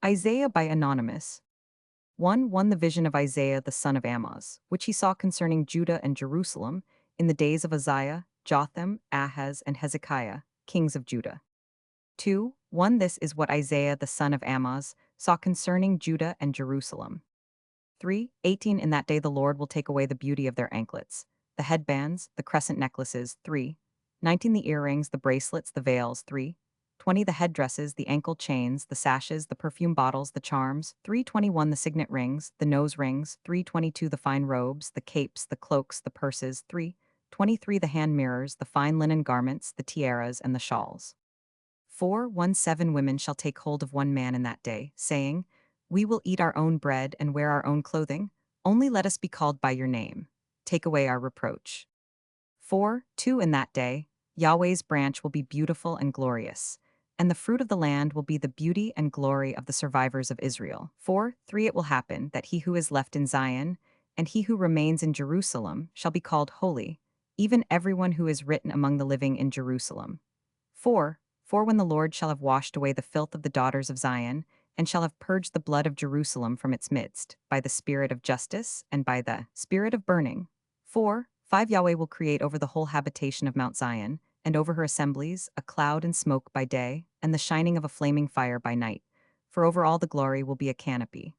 Isaiah by Anonymous. 1 The vision of Isaiah the son of Amoz, which he saw concerning Judah and Jerusalem in the days of Uzziah, Jotham, Ahaz, and Hezekiah, kings of Judah. 2 This is what Isaiah the son of Amoz saw concerning Judah and Jerusalem. 3:18 In that day the Lord will take away the beauty of their anklets, the headbands, the crescent necklaces. 3:19 The earrings, the bracelets, the veils. 3:20 The headdresses, the ankle chains, the sashes, the perfume bottles, the charms. 3:21 The signet rings, the nose rings. 3:22 The fine robes, the capes, the cloaks, the purses. 3:23 The hand mirrors, the fine linen garments, the tiaras, and the shawls. 4:17 Women shall take hold of one man in that day, saying, we will eat our own bread and wear our own clothing. Only let us be called by your name. Take away our reproach. 4:2 In that day, Yahweh's branch will be beautiful and glorious, and the fruit of the land will be the beauty and glory of the survivors of Israel. 4:3 It will happen that he who is left in Zion and he who remains in Jerusalem shall be called holy, even everyone who is written among the living in Jerusalem. 4:4 When the Lord shall have washed away the filth of the daughters of Zion, and shall have purged the blood of Jerusalem from its midst, by the spirit of justice and by the spirit of burning. 4:5 Yahweh will create over the whole habitation of Mount Zion, and over her assemblies, a cloud and smoke by day, and the shining of a flaming fire by night. For over all the glory will be a canopy.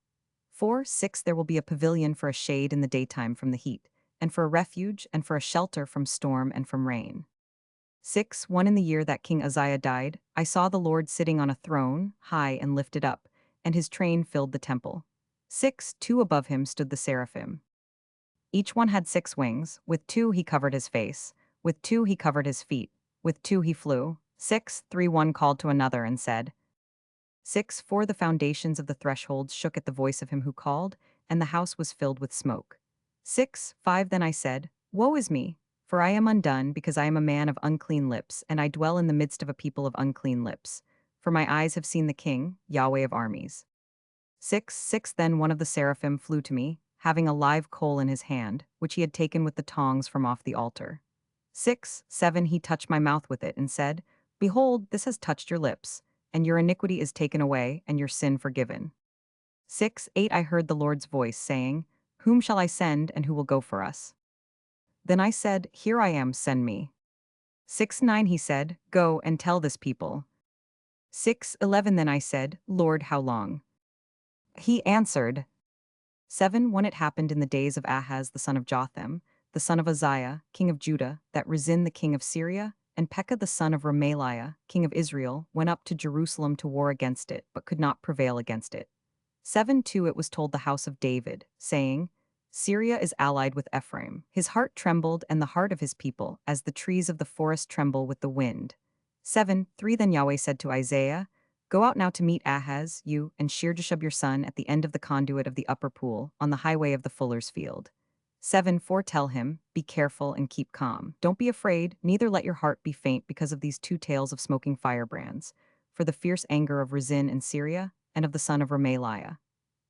4:6 There will be a pavilion for a shade in the daytime from the heat, and for a refuge, and for a shelter from storm and from rain. 6:1 In the year that King Uzziah died, I saw the Lord sitting on a throne, high and lifted up, and his train filled the temple. 6:2 Above him stood the seraphim. Each one had 6 wings, with 2 he covered his face, with 2 he covered his feet, with 2 he flew. 6:3 One called to another and said, 6:4 The foundations of the thresholds shook at the voice of him who called, and the house was filled with smoke. 6:5 Then I said, woe is me! For I am undone, because I am a man of unclean lips, and I dwell in the midst of a people of unclean lips. For my eyes have seen the King, Yahweh of armies. 6:6 Then one of the seraphim flew to me, having a live coal in his hand, which he had taken with the tongs from off the altar. 6:7 He touched my mouth with it and said, behold, this has touched your lips, and your iniquity is taken away, and your sin forgiven. 6:8 I heard the Lord's voice saying, whom shall I send, and who will go for us? Then I said, here I am, send me. 6:9 He said, go and tell this people. 6:11 Then I said, Lord, how long? He answered, 7:1 It happened in the days of Ahaz the son of Jotham, the son of Uzziah, king of Judah, that Rezin the king of Syria, and Pekah the son of Remaliah, king of Israel, went up to Jerusalem to war against it, but could not prevail against it. 7:2 It was told the house of David, saying, Syria is allied with Ephraim. His heart trembled, and the heart of his people, as the trees of the forest tremble with the wind. 7:3 Then Yahweh said to Isaiah, go out now to meet Ahaz, you, and Shear-Jashub your son at the end of the conduit of the upper pool, on the highway of the fuller's field. 7:4 Tell him, be careful and keep calm. Don't be afraid, neither let your heart be faint because of these 2 tales of smoking firebrands, for the fierce anger of Rezin in Syria, and of the son of Remaliah.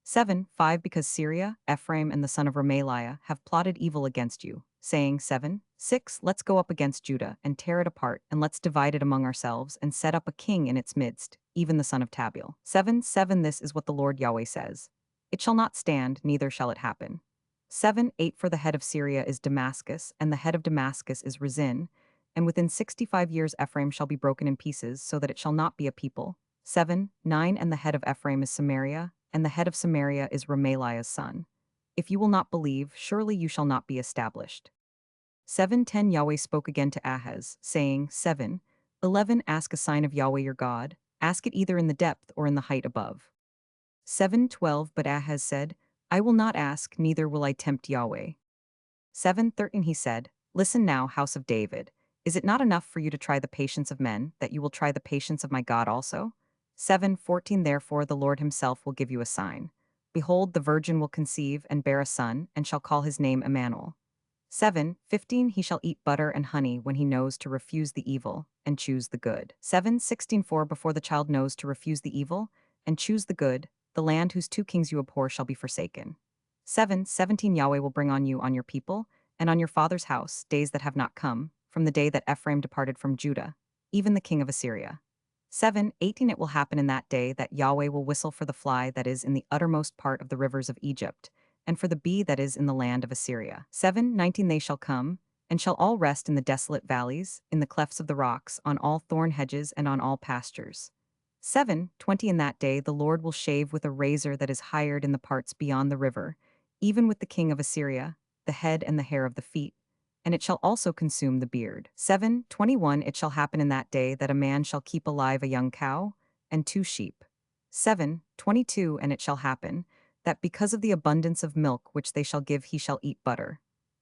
7:5 Because Syria, Ephraim, and the son of Remaliah have plotted evil against you, saying 7:6 Let's go up against Judah, and tear it apart, and let's divide it among ourselves, and set up a king in its midst, even the son of Tabiel. 7:7 This is what the Lord Yahweh says. It shall not stand, neither shall it happen. 7:8 For the head of Syria is Damascus, and the head of Damascus is Rezin, and within 65 years Ephraim shall be broken in pieces, so that it shall not be a people. 7:9 And the head of Ephraim is Samaria, and the head of Samaria is Remaliah's son. If you will not believe, surely you shall not be established. 7:10 Yahweh spoke again to Ahaz, saying, 7:11 Ask a sign of Yahweh your God, ask it either in the depth or in the height above. 7:12 But Ahaz said, I will not ask, neither will I tempt Yahweh. 7:13 He said, listen now, house of David, is it not enough for you to try the patience of men, that you will try the patience of my God also? 7:14 Therefore the Lord himself will give you a sign. Behold, the virgin will conceive and bear a son, and shall call his name Emmanuel. 7:15 He shall eat butter and honey when he knows to refuse the evil, and choose the good. 7:16 For before the child knows to refuse the evil, and choose the good, the land whose 2 kings you abhor shall be forsaken. 7:17 Yahweh will bring on you, on your people, and on your father's house, days that have not come, from the day that Ephraim departed from Judah, even the king of Assyria. 7, 18 It will happen in that day that Yahweh will whistle for the fly that is in the uttermost part of the rivers of Egypt, and for the bee that is in the land of Assyria. 7, 19 They shall come, and shall all rest in the desolate valleys, in the clefts of the rocks, on all thorn hedges and on all pastures. 7, 20 In that day the Lord will shave with a razor that is hired in the parts beyond the river, even with the king of Assyria, the head and the hair of the feet, and it shall also consume the beard. 7, 21 It shall happen in that day that a man shall keep alive a young cow and 2 sheep. 7, 22 And it shall happen that because of the abundance of milk which they shall give he shall eat butter.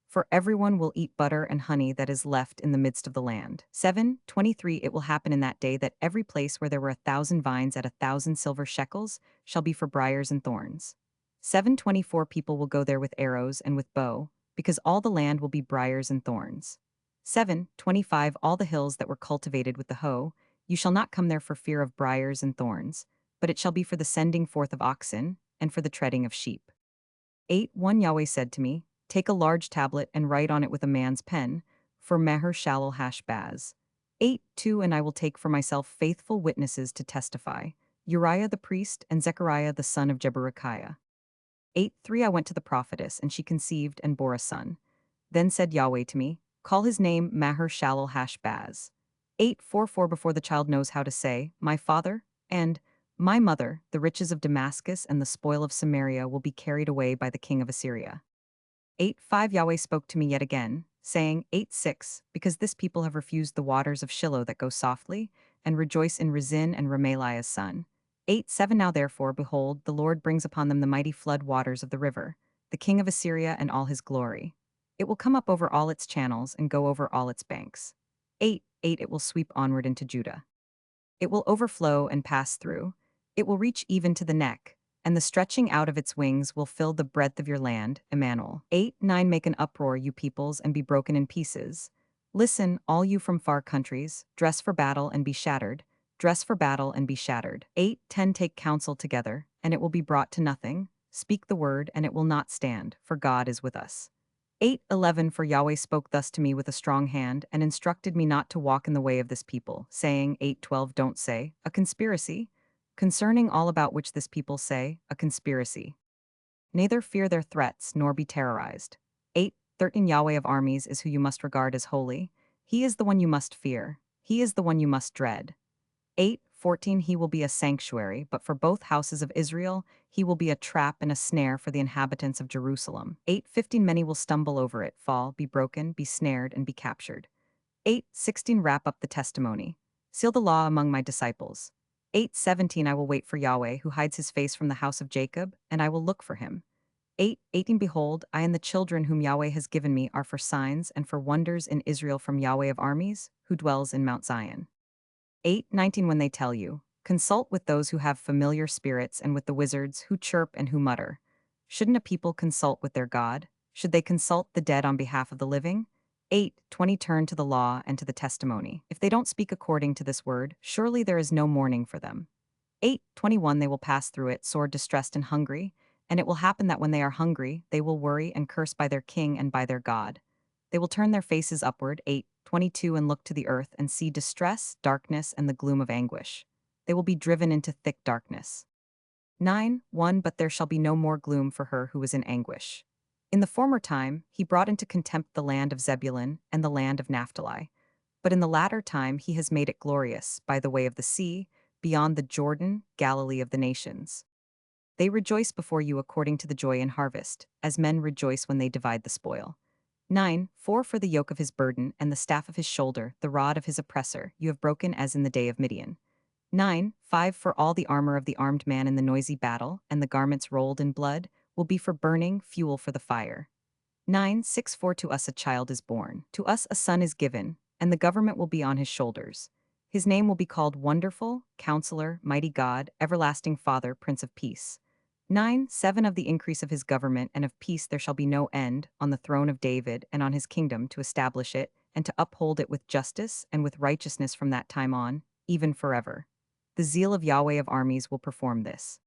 For everyone will eat butter and honey that is left in the midst of the land. 7, 23 It will happen in that day that every place where there were 1,000 vines at 1,000 silver shekels shall be for briars and thorns. 7, 24 People will go there with arrows and with bow, because all the land will be briars and thorns. 7, 25 All the hills that were cultivated with the hoe, you shall not come there for fear of briars and thorns, but it shall be for the sending forth of oxen, and for the treading of sheep. 8, 1 Yahweh said to me, Take a large tablet and write on it with a man's pen, for Meher Shalal Hashbaz. 8, 2 And I will take for myself faithful witnesses to testify, Uriah the priest and Zechariah the son of Jeberechiah. 8, 3 I went to the prophetess, and she conceived and bore a son. Then said Yahweh to me, Call his name Maher Shalal Hashbaz. 8, 4 Before the child knows how to say, My father, and my mother, the riches of Damascus and the spoil of Samaria will be carried away by the king of Assyria. 8, 5 Yahweh spoke to me yet again, saying, 8, 6 Because this people have refused the waters of Shiloh that go softly, and rejoice in Rezin and Remaliah's son. 8, 7 Now therefore, behold, the Lord brings upon them the mighty flood waters of the river, the king of Assyria and all his glory. It will come up over all its channels and go over all its banks. 8, 8 It will sweep onward into Judah. It will overflow and pass through. It will reach even to the neck, and the stretching out of its wings will fill the breadth of your land, Emmanuel. 8, 9 Make an uproar, you peoples, and be broken in pieces. Listen, all you from far countries, dress for battle and be shattered. Dress for battle and be shattered. 8, 10 Take counsel together, and it will be brought to nothing. Speak the word, and it will not stand, for God is with us. 8, 11 For Yahweh spoke thus to me with a strong hand, and instructed me not to walk in the way of this people, saying, 8, 12 Don't say, a conspiracy, concerning all about which this people say, a conspiracy. Neither fear their threats, nor be terrorized. 8, 13 Yahweh of armies is who you must regard as holy. He is the one you must fear. He is the one you must dread. 8, 14 He will be a sanctuary, but for both houses of Israel, he will be a trap and a snare for the inhabitants of Jerusalem. 8, 15 Many will stumble over it, fall, be broken, be snared, and be captured. 8, 16 Wrap up the testimony. Seal the law among my disciples. 8, 17 I will wait for Yahweh, who hides his face from the house of Jacob, and I will look for him. 8, 18 Behold, I and the children whom Yahweh has given me are for signs and for wonders in Israel from Yahweh of armies, who dwells in Mount Zion. 8, 19 When they tell you, consult with those who have familiar spirits and with the wizards who chirp and who mutter. Shouldn't a people consult with their God? Should they consult the dead on behalf of the living? 8, 20 Turn to the law and to the testimony. If they don't speak according to this word, surely there is no mourning for them. 8, 21 They will pass through it, sore distressed and hungry, and it will happen that when they are hungry, they will worry and curse by their king and by their God. They will turn their faces upward, 8, 22 and look to the earth and see distress, darkness, and the gloom of anguish. They will be driven into thick darkness. 9, 1 But there shall be no more gloom for her who is in anguish. In the former time, he brought into contempt the land of Zebulun and the land of Naphtali. But in the latter time he has made it glorious, by the way of the sea, beyond the Jordan, Galilee of the nations. They rejoice before you according to the joy in harvest, as men rejoice when they divide the spoil. 9, 4 For the yoke of his burden and the staff of his shoulder, the rod of his oppressor, you have broken as in the day of Midian. 9, 5 For all the armor of the armed man in the noisy battle, and the garments rolled in blood, will be for burning, fuel for the fire. 9, 6 For to us a child is born, to us a son is given, and the government will be on his shoulders. His name will be called Wonderful, Counselor, Mighty God, Everlasting Father, Prince of Peace. 9, 7 Of the increase of his government and of peace there shall be no end, on the throne of David and on his kingdom, to establish it, and to uphold it with justice and with righteousness from that time on, even forever. The zeal of Yahweh of armies will perform this.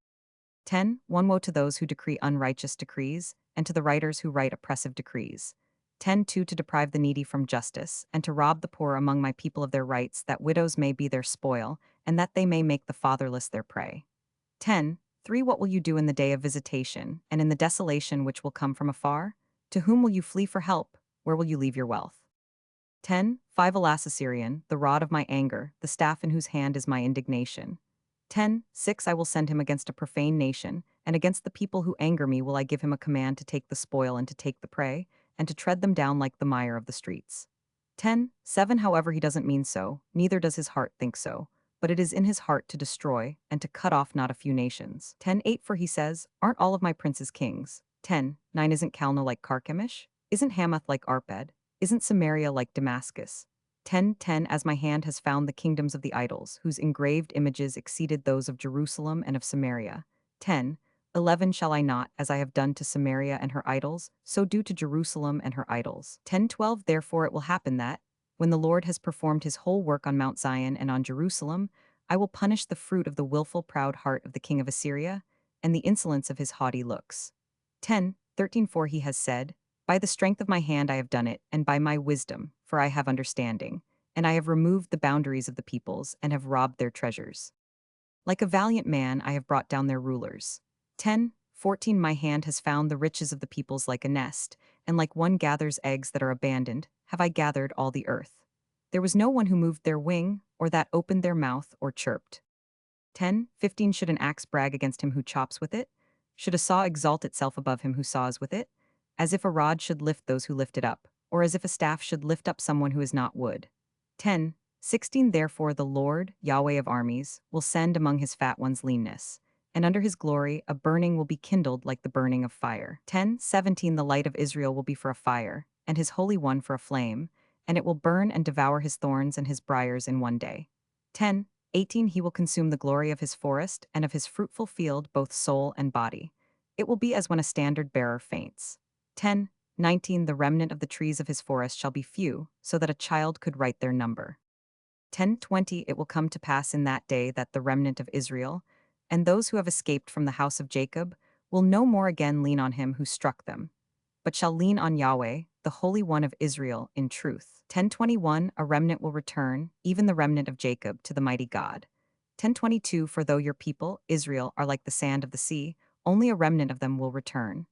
10, 1 Woe to those who decree unrighteous decrees, and to the writers who write oppressive decrees. 10:2 To deprive the needy from justice, and to rob the poor among my people of their rights, that widows may be their spoil, and that they may make the fatherless their prey. 10:3 What will you do in the day of visitation, and in the desolation which will come from afar? To whom will you flee for help? Where will you leave your wealth? 10:5 Alas, Assyrian, the rod of my anger, the staff in whose hand is my indignation. 10:6 I will send him against a profane nation, and against the people who anger me will I give him a command to take the spoil and to take the prey, and to tread them down like the mire of the streets. 10:7 However, he doesn't mean so, neither does his heart think so, but it is in his heart to destroy, and to cut off not a few nations. 10:8 For he says, aren't all of my princes kings? 10:9 Isn't Calno like Carchemish? Isn't Hamath like Arpad? Isn't Samaria like Damascus? 10:10 As my hand has found the kingdoms of the idols, whose engraved images exceeded those of Jerusalem and of Samaria. 10:11 Shall I not, as I have done to Samaria and her idols, so do to Jerusalem and her idols? 10:12 Therefore it will happen that, when the Lord has performed his whole work on Mount Zion and on Jerusalem, I will punish the fruit of the willful proud heart of the king of Assyria, and the insolence of his haughty looks. 10:13 For he has said, by the strength of my hand I have done it, and by my wisdom, for I have understanding, and I have removed the boundaries of the peoples, and have robbed their treasures. Like a valiant man I have brought down their rulers. 10:14 My hand has found the riches of the peoples like a nest, and like one gathers eggs that are abandoned, have I gathered all the earth. There was no one who moved their wing, or that opened their mouth, or chirped. 10:15 Should an axe brag against him who chops with it? Should a saw exalt itself above him who saws with it? As if a rod should lift those who lift it up, or as if a staff should lift up someone who is not wood. 10:16 Therefore the Lord, Yahweh of armies, will send among his fat ones leanness, and under his glory a burning will be kindled like the burning of fire. 10:17 The light of Israel will be for a fire, and his Holy One for a flame, and it will burn and devour his thorns and his briars in one day. 10:18 He will consume the glory of his forest and of his fruitful field, both soul and body. It will be as when a standard bearer faints. 10:19 The remnant of the trees of his forest shall be few, so that a child could write their number. 10:20 It will come to pass in that day that the remnant of Israel, and those who have escaped from the house of Jacob, will no more again lean on him who struck them, but shall lean on Yahweh, the Holy One of Israel, in truth. 10:21 A remnant will return, even the remnant of Jacob, to the mighty God. 10:22 For though your people, Israel, are like the sand of the sea, only a remnant of them will return.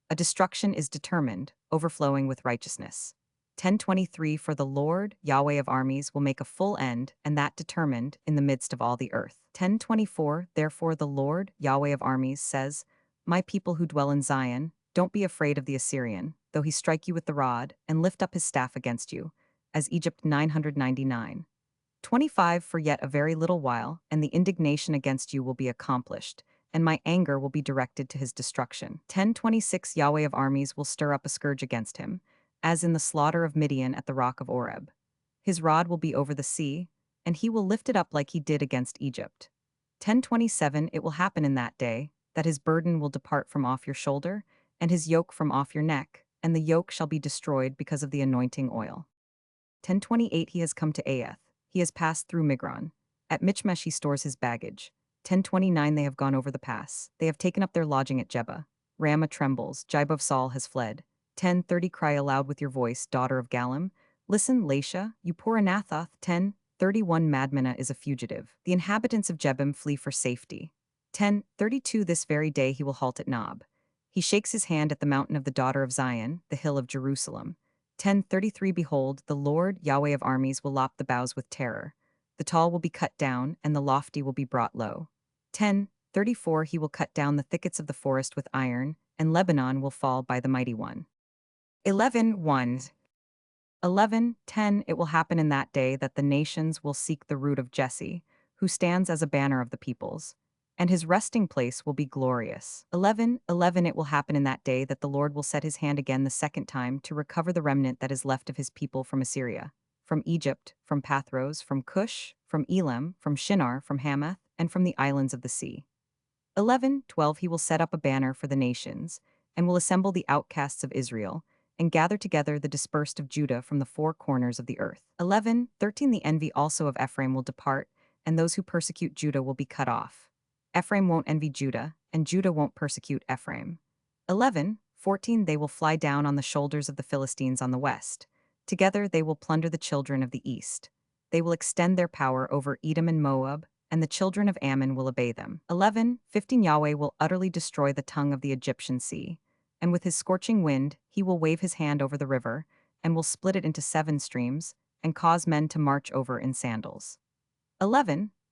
A destruction is determined, overflowing with righteousness. 10:23 For the Lord, Yahweh of armies, will make a full end, and that determined, in the midst of all the earth. 10:24 Therefore the Lord, Yahweh of armies, says, my people who dwell in Zion, don't be afraid of the Assyrian, though he strike you with the rod, and lift up his staff against you, as Egypt 999. 25 For yet a very little while, and the indignation against you will be accomplished, and my anger will be directed to his destruction. 10:26 Yahweh of armies will stir up a scourge against him, as in the slaughter of Midian at the rock of Oreb. His rod will be over the sea, and he will lift it up like he did against Egypt. 10:27 It will happen in that day, that his burden will depart from off your shoulder, and his yoke from off your neck, and the yoke shall be destroyed because of the anointing oil. 10:28 He has come to Aiath, he has passed through Migron. At Michmesh he stores his baggage. 10:29 They have gone over the pass, they have taken up their lodging at Jebah. Ramah trembles, Jib of Saul has fled. 10:30 Cry aloud with your voice, daughter of Gallim. Listen, Laisha, you poor Anathoth. 10:31 Madmenah is a fugitive. The inhabitants of Jebim flee for safety. 10:32 This very day he will halt at Nob. He shakes his hand at the mountain of the daughter of Zion, the hill of Jerusalem. 10:33 Behold, the Lord, Yahweh of armies, will lop the boughs with terror. The tall will be cut down, and the lofty will be brought low. 10:34 He will cut down the thickets of the forest with iron, and Lebanon will fall by the mighty one. 11:1 11:10 It will happen in that day that the nations will seek the root of Jesse, who stands as a banner of the peoples, and his resting place will be glorious. 11:11 It will happen in that day that the Lord will set his hand again the second time to recover the remnant that is left of his people from Assyria, from Egypt, from Pathros, from Cush, from Elam, from Shinar, from Hamath, and from the islands of the sea. 11:12 He will set up a banner for the nations, and will assemble the outcasts of Israel, and gather together the dispersed of Judah from the four corners of the earth. 11:13 The envy also of Ephraim will depart, and those who persecute Judah will be cut off. Ephraim won't envy Judah, and Judah won't persecute Ephraim. 11:14 14 They will fly down on the shoulders of the Philistines on the west. Together they will plunder the children of the east. They will extend their power over Edom and Moab, and the children of Ammon will obey them. 15 Yahweh will utterly destroy the tongue of the Egyptian sea, and with his scorching wind he will wave his hand over the river, and will split it into 7 streams, and cause men to march over in sandals.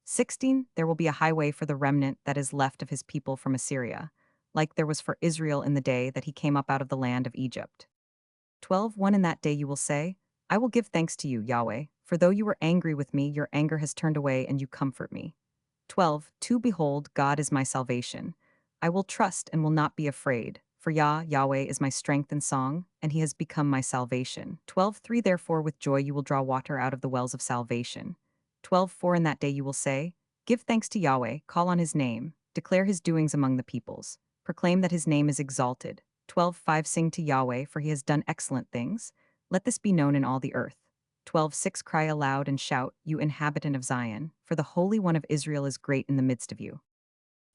16 There will be a highway for the remnant that is left of his people from Assyria, like there was for Israel in the day that he came up out of the land of Egypt. 1 In that day you will say, I will give thanks to you, Yahweh, for though you were angry with me, your anger has turned away and you comfort me. 2 Behold, God is my salvation. I will trust and will not be afraid, for Yahweh is my strength and song, and he has become my salvation. 3 Therefore with joy you will draw water out of the wells of salvation. 4 In that day you will say, Give thanks to Yahweh, call on his name, declare his doings among the peoples, proclaim that his name is exalted. 5 Sing to Yahweh, for he has done excellent things. Let this be known in all the earth. 6 Cry aloud and shout, you inhabitant of Zion, for the Holy One of Israel is great in the midst of you.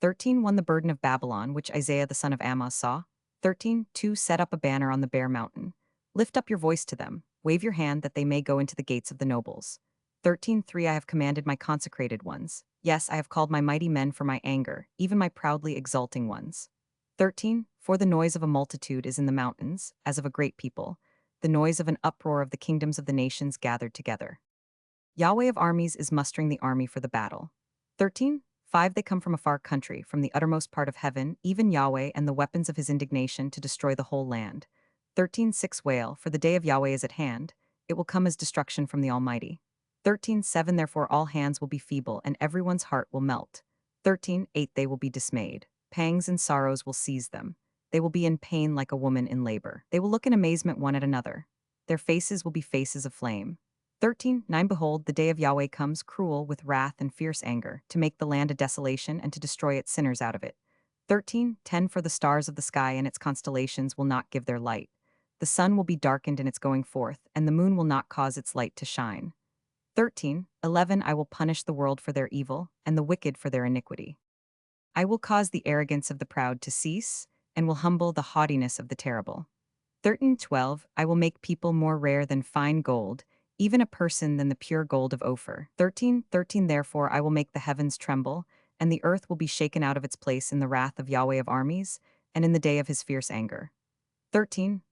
1 The burden of Babylon, which Isaiah the son of Amoz saw. 2 Set up a banner on the bare mountain. Lift up your voice to them, wave your hand that they may go into the gates of the nobles. 3 I have commanded my consecrated ones. Yes, I have called my mighty men for my anger, even my proudly exulting ones. For the noise of a multitude is in the mountains, as of a great people, the noise of an uproar of the kingdoms of the nations gathered together. Yahweh of armies is mustering the army for the battle. 5 They come from a far country, from the uttermost part of heaven, even Yahweh and the weapons of his indignation to destroy the whole land. 6 Wail, for the day of Yahweh is at hand, it will come as destruction from the Almighty. 7 Therefore all hands will be feeble and everyone's heart will melt. 8 They will be dismayed. Pangs and sorrows will seize them. They will be in pain like a woman in labor. They will look in amazement one at another. Their faces will be faces of flame. 9 Behold, the day of Yahweh comes, cruel, with wrath and fierce anger, to make the land a desolation and to destroy its sinners out of it. 10 For the stars of the sky and its constellations will not give their light. The sun will be darkened in its going forth, and the moon will not cause its light to shine. 11 I will punish the world for their evil, and the wicked for their iniquity. I will cause the arrogance of the proud to cease, and will humble the haughtiness of the terrible. 12 I will make people more rare than fine gold, even a person than the pure gold of Ophir. 13 Therefore I will make the heavens tremble, and the earth will be shaken out of its place in the wrath of Yahweh of armies, and in the day of his fierce anger. 14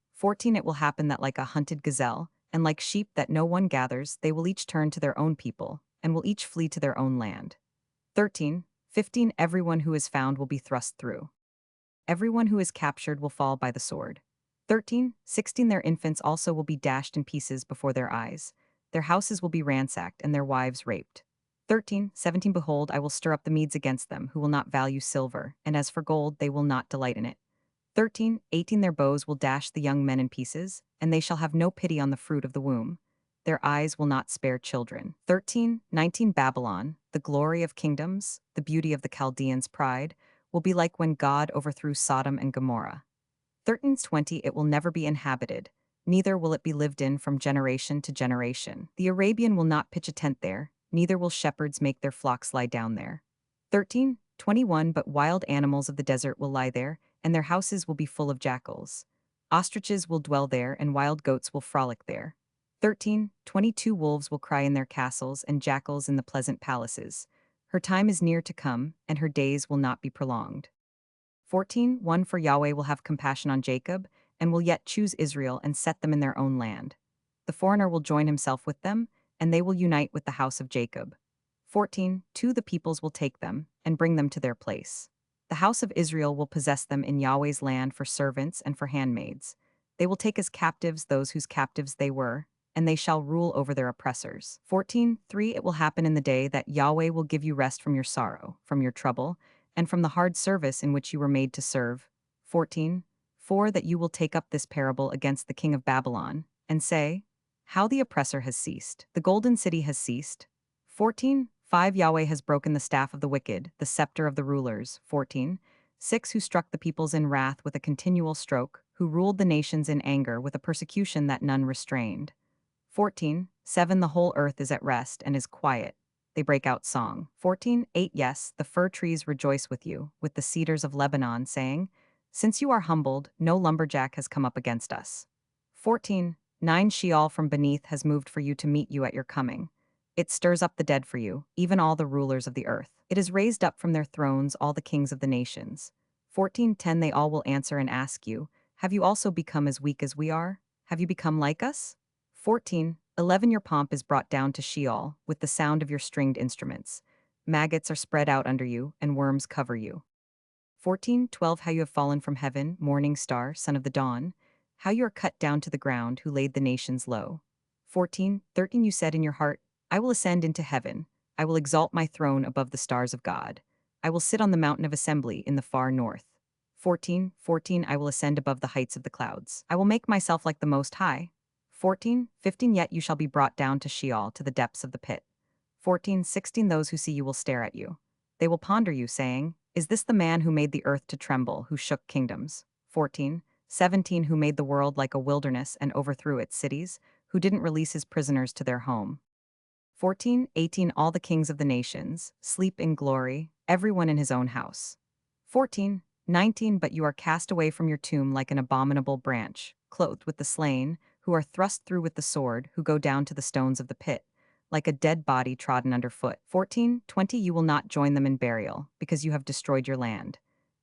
It will happen that like a hunted gazelle, and like sheep that no one gathers, they will each turn to their own people, and will each flee to their own land. 15 Everyone who is found will be thrust through. Everyone who is captured will fall by the sword. 16 Their infants also will be dashed in pieces before their eyes. Their houses will be ransacked and their wives raped. 17 Behold, I will stir up the Medes against them, who will not value silver, and as for gold, they will not delight in it. 18 Their bows will dash the young men in pieces, and they shall have no pity on the fruit of the womb. Their eyes will not spare children. 19 Babylon, the glory of kingdoms, the beauty of the Chaldeans' pride, will be like when God overthrew Sodom and Gomorrah. 20 It will never be inhabited, neither will it be lived in from generation to generation. The Arabian will not pitch a tent there, neither will shepherds make their flocks lie down there. 21 But wild animals of the desert will lie there, and their houses will be full of jackals. Ostriches will dwell there, and wild goats will frolic there. 22 Wolves will cry in their castles, and jackals in the pleasant palaces. Her time is near to come, and her days will not be prolonged. 1 For Yahweh will have compassion on Jacob, and will yet choose Israel and set them in their own land. The foreigner will join himself with them, and they will unite with the house of Jacob. 2 The peoples will take them, and bring them to their place. The house of Israel will possess them in Yahweh's land for servants and for handmaids. They will take as captives those whose captives they were, and they shall rule over their oppressors. 3 It will happen in the day that Yahweh will give you rest from your sorrow, from your trouble, and from the hard service in which you were made to serve. 4 That you will take up this parable against the king of Babylon, and say, How the oppressor has ceased. The golden city has ceased. 5 Yahweh has broken the staff of the wicked, the scepter of the rulers. 6 Who struck the peoples in wrath with a continual stroke, who ruled the nations in anger with a persecution that none restrained. 7 The whole earth is at rest and is quiet. They break out song. 8 Yes, the fir trees rejoice with you, with the cedars of Lebanon, saying, Since you are humbled, no lumberjack has come up against us. 14. 9 Sheol from beneath has moved for you to meet you at your coming. It stirs up the dead for you, even all the rulers of the earth. It has raised up from their thrones all the kings of the nations. 14:10 They all will answer and ask you, have you also become as weak as we are? Have you become like us? 14:11 Your pomp is brought down to Sheol, with the sound of your stringed instruments. Maggots are spread out under you, and worms cover you. 14:12 How you have fallen from heaven, morning star, son of the dawn. How you are cut down to the ground, who laid the nations low. 14:13 You said in your heart, I will ascend into heaven. I will exalt my throne above the stars of God. I will sit on the mountain of assembly in the far north. 14:14 I will ascend above the heights of the clouds. I will make myself like the Most High. 14:15 Yet you shall be brought down to Sheol, to the depths of the pit. 14:16 Those who see you will stare at you. They will ponder you, saying, is this the man who made the earth to tremble, who shook kingdoms? 14:17 Who made the world like a wilderness and overthrew its cities, who didn't release his prisoners to their home? 14:18 All the kings of the nations sleep in glory, everyone in his own house. 14:19 But you are cast away from your tomb like an abominable branch, clothed with the slain, who are thrust through with the sword, who go down to the stones of the pit, like a dead body trodden underfoot. 14:20 You will not join them in burial, because you have destroyed your land.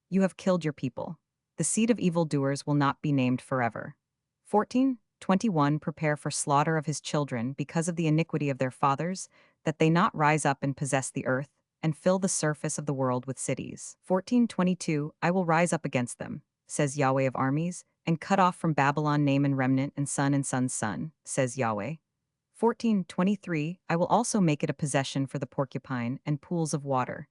You have killed your people. The seed of evildoers will not be named forever. 14:21 Prepare for slaughter of his children because of the iniquity of their fathers, that they not rise up and possess the earth, and fill the surface of the world with cities. 14:22 I will rise up against them, says Yahweh of armies, and cut off from Babylon name and remnant and son's son, says Yahweh. 14:23 I will also make it a possession for the porcupine and pools of water.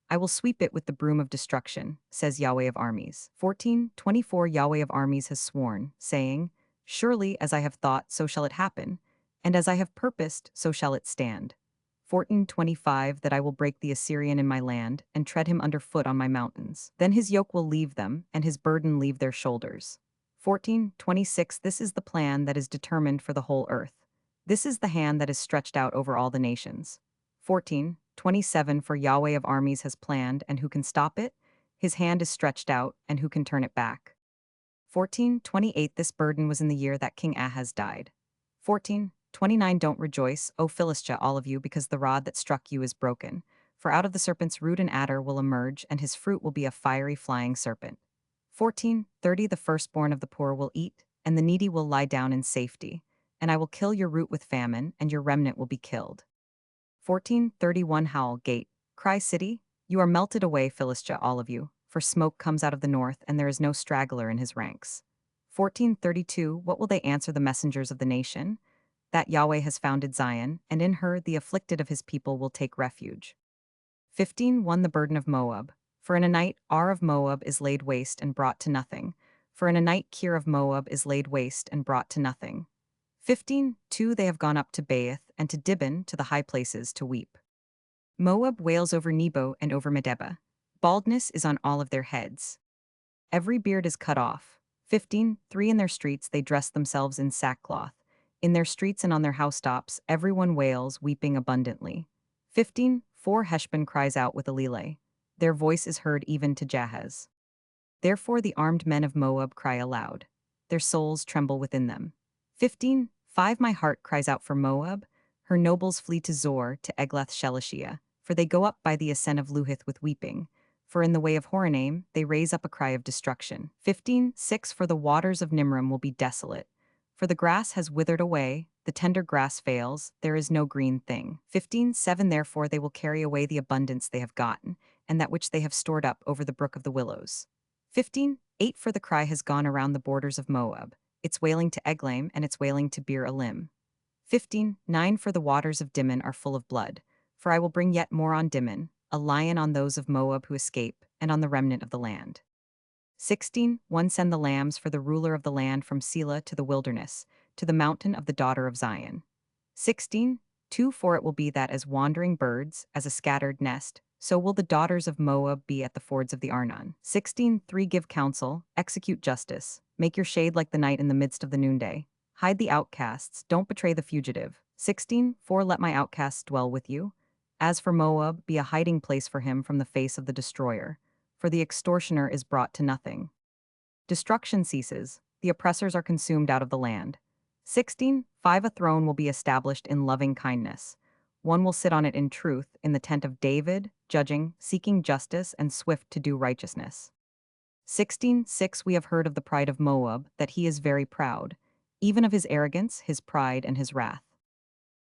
I will sweep it with the broom of destruction, says Yahweh of armies. 14:24 Yahweh of armies has sworn, saying, surely as I have thought, so shall it happen, and as I have purposed, so shall it stand. 14:25 That I will break the Assyrian in my land, and tread him underfoot on my mountains. Then his yoke will leave them, and his burden leave their shoulders. 14:26 This is the plan that is determined for the whole earth. This is the hand that is stretched out over all the nations. 14:27 For Yahweh of armies has planned, and who can stop it? His hand is stretched out, and who can turn it back? 14:28 This burden was in the year that King Ahaz died. 14:29 Don't rejoice, O Philistia, all of you, because the rod that struck you is broken. For out of the serpent's root an adder will emerge, and his fruit will be a fiery flying serpent. 14:30 The firstborn of the poor will eat, and the needy will lie down in safety. And I will kill your root with famine, and your remnant will be killed. 14:31 Howl, gate, cry city, you are melted away, Philistia, all of you, for smoke comes out of the north, and there is no straggler in his ranks. 14:32 What will they answer the messengers of the nation? That Yahweh has founded Zion, and in her the afflicted of his people will take refuge. 15:1 The burden of Moab. For in a night Ar of Moab is laid waste and brought to nothing. For in a night Kir of Moab is laid waste and brought to nothing. 15:2 They have gone up to Baeth and to Dibon, to the high places, to weep. Moab wails over Nebo and over Medeba. Baldness is on all of their heads. Every beard is cut off. 15:3 In their streets they dress themselves in sackcloth. In their streets and on their housetops everyone wails, weeping abundantly. 15:4 Heshbon cries out with Elileh. Their voice is heard even to Jahaz. Therefore the armed men of Moab cry aloud. Their souls tremble within them. 15:5 My heart cries out for Moab. Her nobles flee to Zor, to Eglath-Shelishiyah, for they go up by the ascent of Luhith with weeping. For in the way of Horonaim they raise up a cry of destruction. 15:6 For the waters of Nimrim will be desolate. For the grass has withered away, the tender grass fails, there is no green thing. 15:7 Therefore they will carry away the abundance they have gotten, and that which they have stored up over the brook of the willows. 15:8 For the cry has gone around the borders of Moab. It's wailing to Eglaim, and it's wailing to Bir Elim. 15:9 For the waters of Dimon are full of blood. For I will bring yet more on Dimon, a lion on those of Moab who escape, and on the remnant of the land. 16:1 Send the lambs for the ruler of the land from Selah to the wilderness, to the mountain of the daughter of Zion. 16:2 For it will be that as wandering birds, as a scattered nest, so will the daughters of Moab be at the fords of the Arnon. 16:3 Give counsel, execute justice, make your shade like the night in the midst of the noonday. Hide the outcasts, don't betray the fugitive. 16:4 Let my outcasts dwell with you. As for Moab, be a hiding place for him from the face of the destroyer. For the extortioner is brought to nothing. Destruction ceases, the oppressors are consumed out of the land. 16. 5. A throne will be established in loving kindness. One will sit on it in truth, in the tent of David, judging, seeking justice, and swift to do righteousness. 16. 6. We have heard of the pride of Moab, that he is very proud, even of his arrogance, his pride, and his wrath.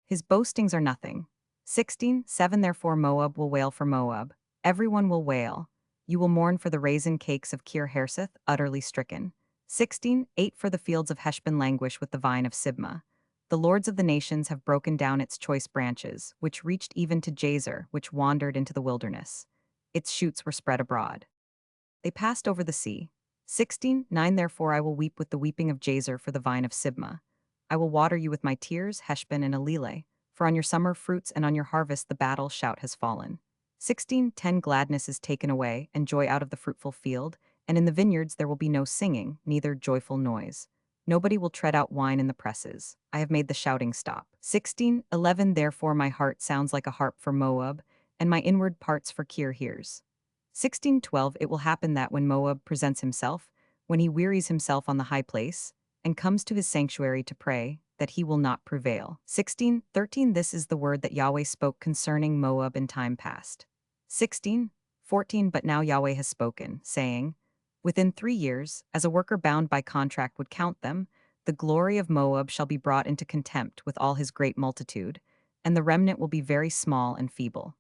His boastings are nothing. 16. 7. Therefore Moab will wail for Moab. Everyone will wail. You will mourn for the raisin cakes of Kir Hareseth, utterly stricken. 16. 8. For the fields of Heshbon languish with the vine of Sibmah. The lords of the nations have broken down its choice branches, which reached even to Jazer, which wandered into the wilderness. Its shoots were spread abroad. They passed over the sea. 16. 9. Therefore I will weep with the weeping of Jazer for the vine of Sibmah. I will water you with my tears, Heshbon and Elileh, for on your summer fruits and on your harvest the battle shout has fallen. 16. 10. Gladness is taken away, and joy out of the fruitful field, and in the vineyards there will be no singing, neither joyful noise. Nobody will tread out wine in the presses. I have made the shouting stop. 16. 11. Therefore my heart sounds like a harp for Moab, and my inward parts for Kir hears. 16:12. It will happen that when Moab presents himself, when he wearies himself on the high place, and comes to his sanctuary to pray, that he will not prevail. 16:13. This is the word that Yahweh spoke concerning Moab in time past. 16:14. But now Yahweh has spoken, saying, within 3 years, as a worker bound by contract would count them, the glory of Moab shall be brought into contempt with all his great multitude, and the remnant will be very small and feeble.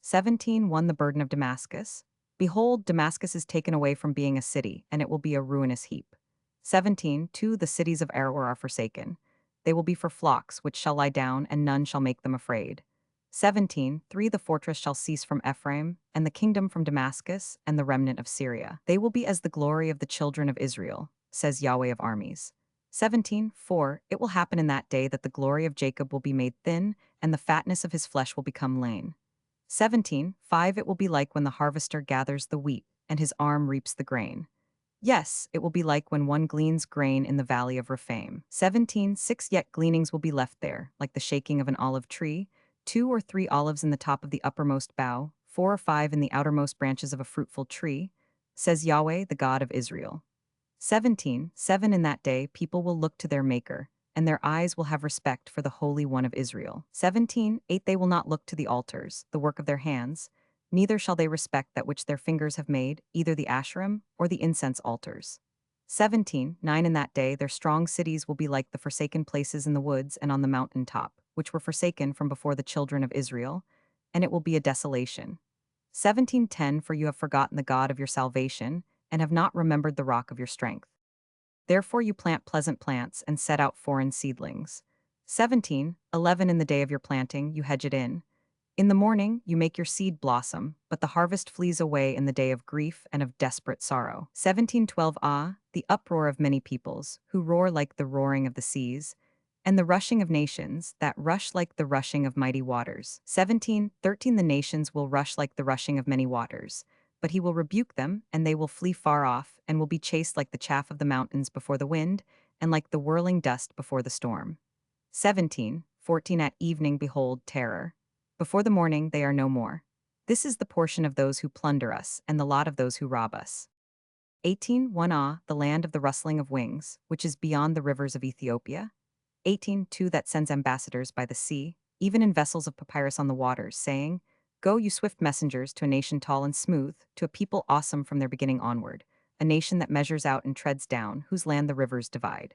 17:1. The burden of Damascus. Behold, Damascus is taken away from being a city, and it will be a ruinous heap. 17:2. The cities of Aroer are forsaken. They will be for flocks, which shall lie down, and none shall make them afraid. 17:3. The fortress shall cease from Ephraim, and the kingdom from Damascus, and the remnant of Syria. They will be as the glory of the children of Israel, says Yahweh of armies. 17:4. It will happen in that day that the glory of Jacob will be made thin, and the fatness of his flesh will become lean. 17:5. It will be like when the harvester gathers the wheat, and his arm reaps the grain. Yes, it will be like when one gleans grain in the valley of Rephaim. 17:6. Yet gleanings will be left there, like the shaking of an olive tree, 2 or 3 olives in the top of the uppermost bough, 4 or 5 in the outermost branches of a fruitful tree, says Yahweh, the God of Israel. 17:7. In that day people will look to their Maker, and their eyes will have respect for the Holy One of Israel. 17:8. They will not look to the altars, the work of their hands, neither shall they respect that which their fingers have made, either the Asherim or the incense altars. 17:9. In that day their strong cities will be like the forsaken places in the woods and on the mountain top, which were forsaken from before the children of Israel, and it will be a desolation. 17:10. For you have forgotten the God of your salvation, and have not remembered the rock of your strength. Therefore you plant pleasant plants and set out foreign seedlings. 17:11. In the day of your planting you hedge it in. In the morning you make your seed blossom, but the harvest flees away in the day of grief and of desperate sorrow. 17:12. Ah, the uproar of many peoples, who roar like the roaring of the seas, and the rushing of nations, that rush like the rushing of mighty waters. 17:13. The nations will rush like the rushing of many waters, but he will rebuke them, and they will flee far off, and will be chased like the chaff of the mountains before the wind, and like the whirling dust before the storm. 17:14. At evening behold terror. Before the morning they are no more. This is the portion of those who plunder us, and the lot of those who rob us. 18:1. Ah, the land of the rustling of wings, which is beyond the rivers of Ethiopia. 18:2. That sends ambassadors by the sea, even in vessels of papyrus on the waters, saying, Go, you swift messengers, to a nation tall and smooth, to a people awesome from their beginning onward, a nation that measures out and treads down, whose land the rivers divide.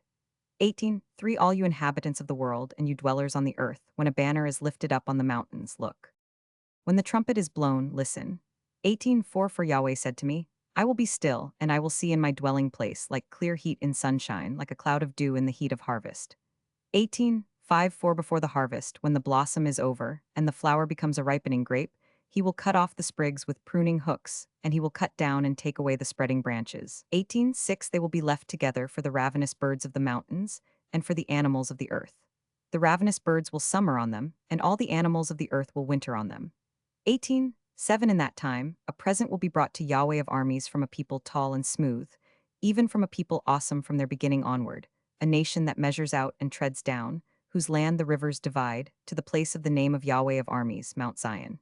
18:3. All you inhabitants of the world, and you dwellers on the earth, when a banner is lifted up on the mountains, look. When the trumpet is blown, listen. 18:4. For Yahweh said to me, I will be still, and I will see in my dwelling place, like clear heat in sunshine, like a cloud of dew in the heat of harvest. 18:5. For before the harvest, when the blossom is over, and the flower becomes a ripening grape, he will cut off the sprigs with pruning hooks, and he will cut down and take away the spreading branches. 18:6. They will be left together for the ravenous birds of the mountains, and for the animals of the earth. The ravenous birds will summer on them, and all the animals of the earth will winter on them. 18:7. In that time, a present will be brought to Yahweh of armies from a people tall and smooth, even from a people awesome from their beginning onward, a nation that measures out and treads down, whose land the rivers divide, to the place of the name of Yahweh of armies, Mount Zion.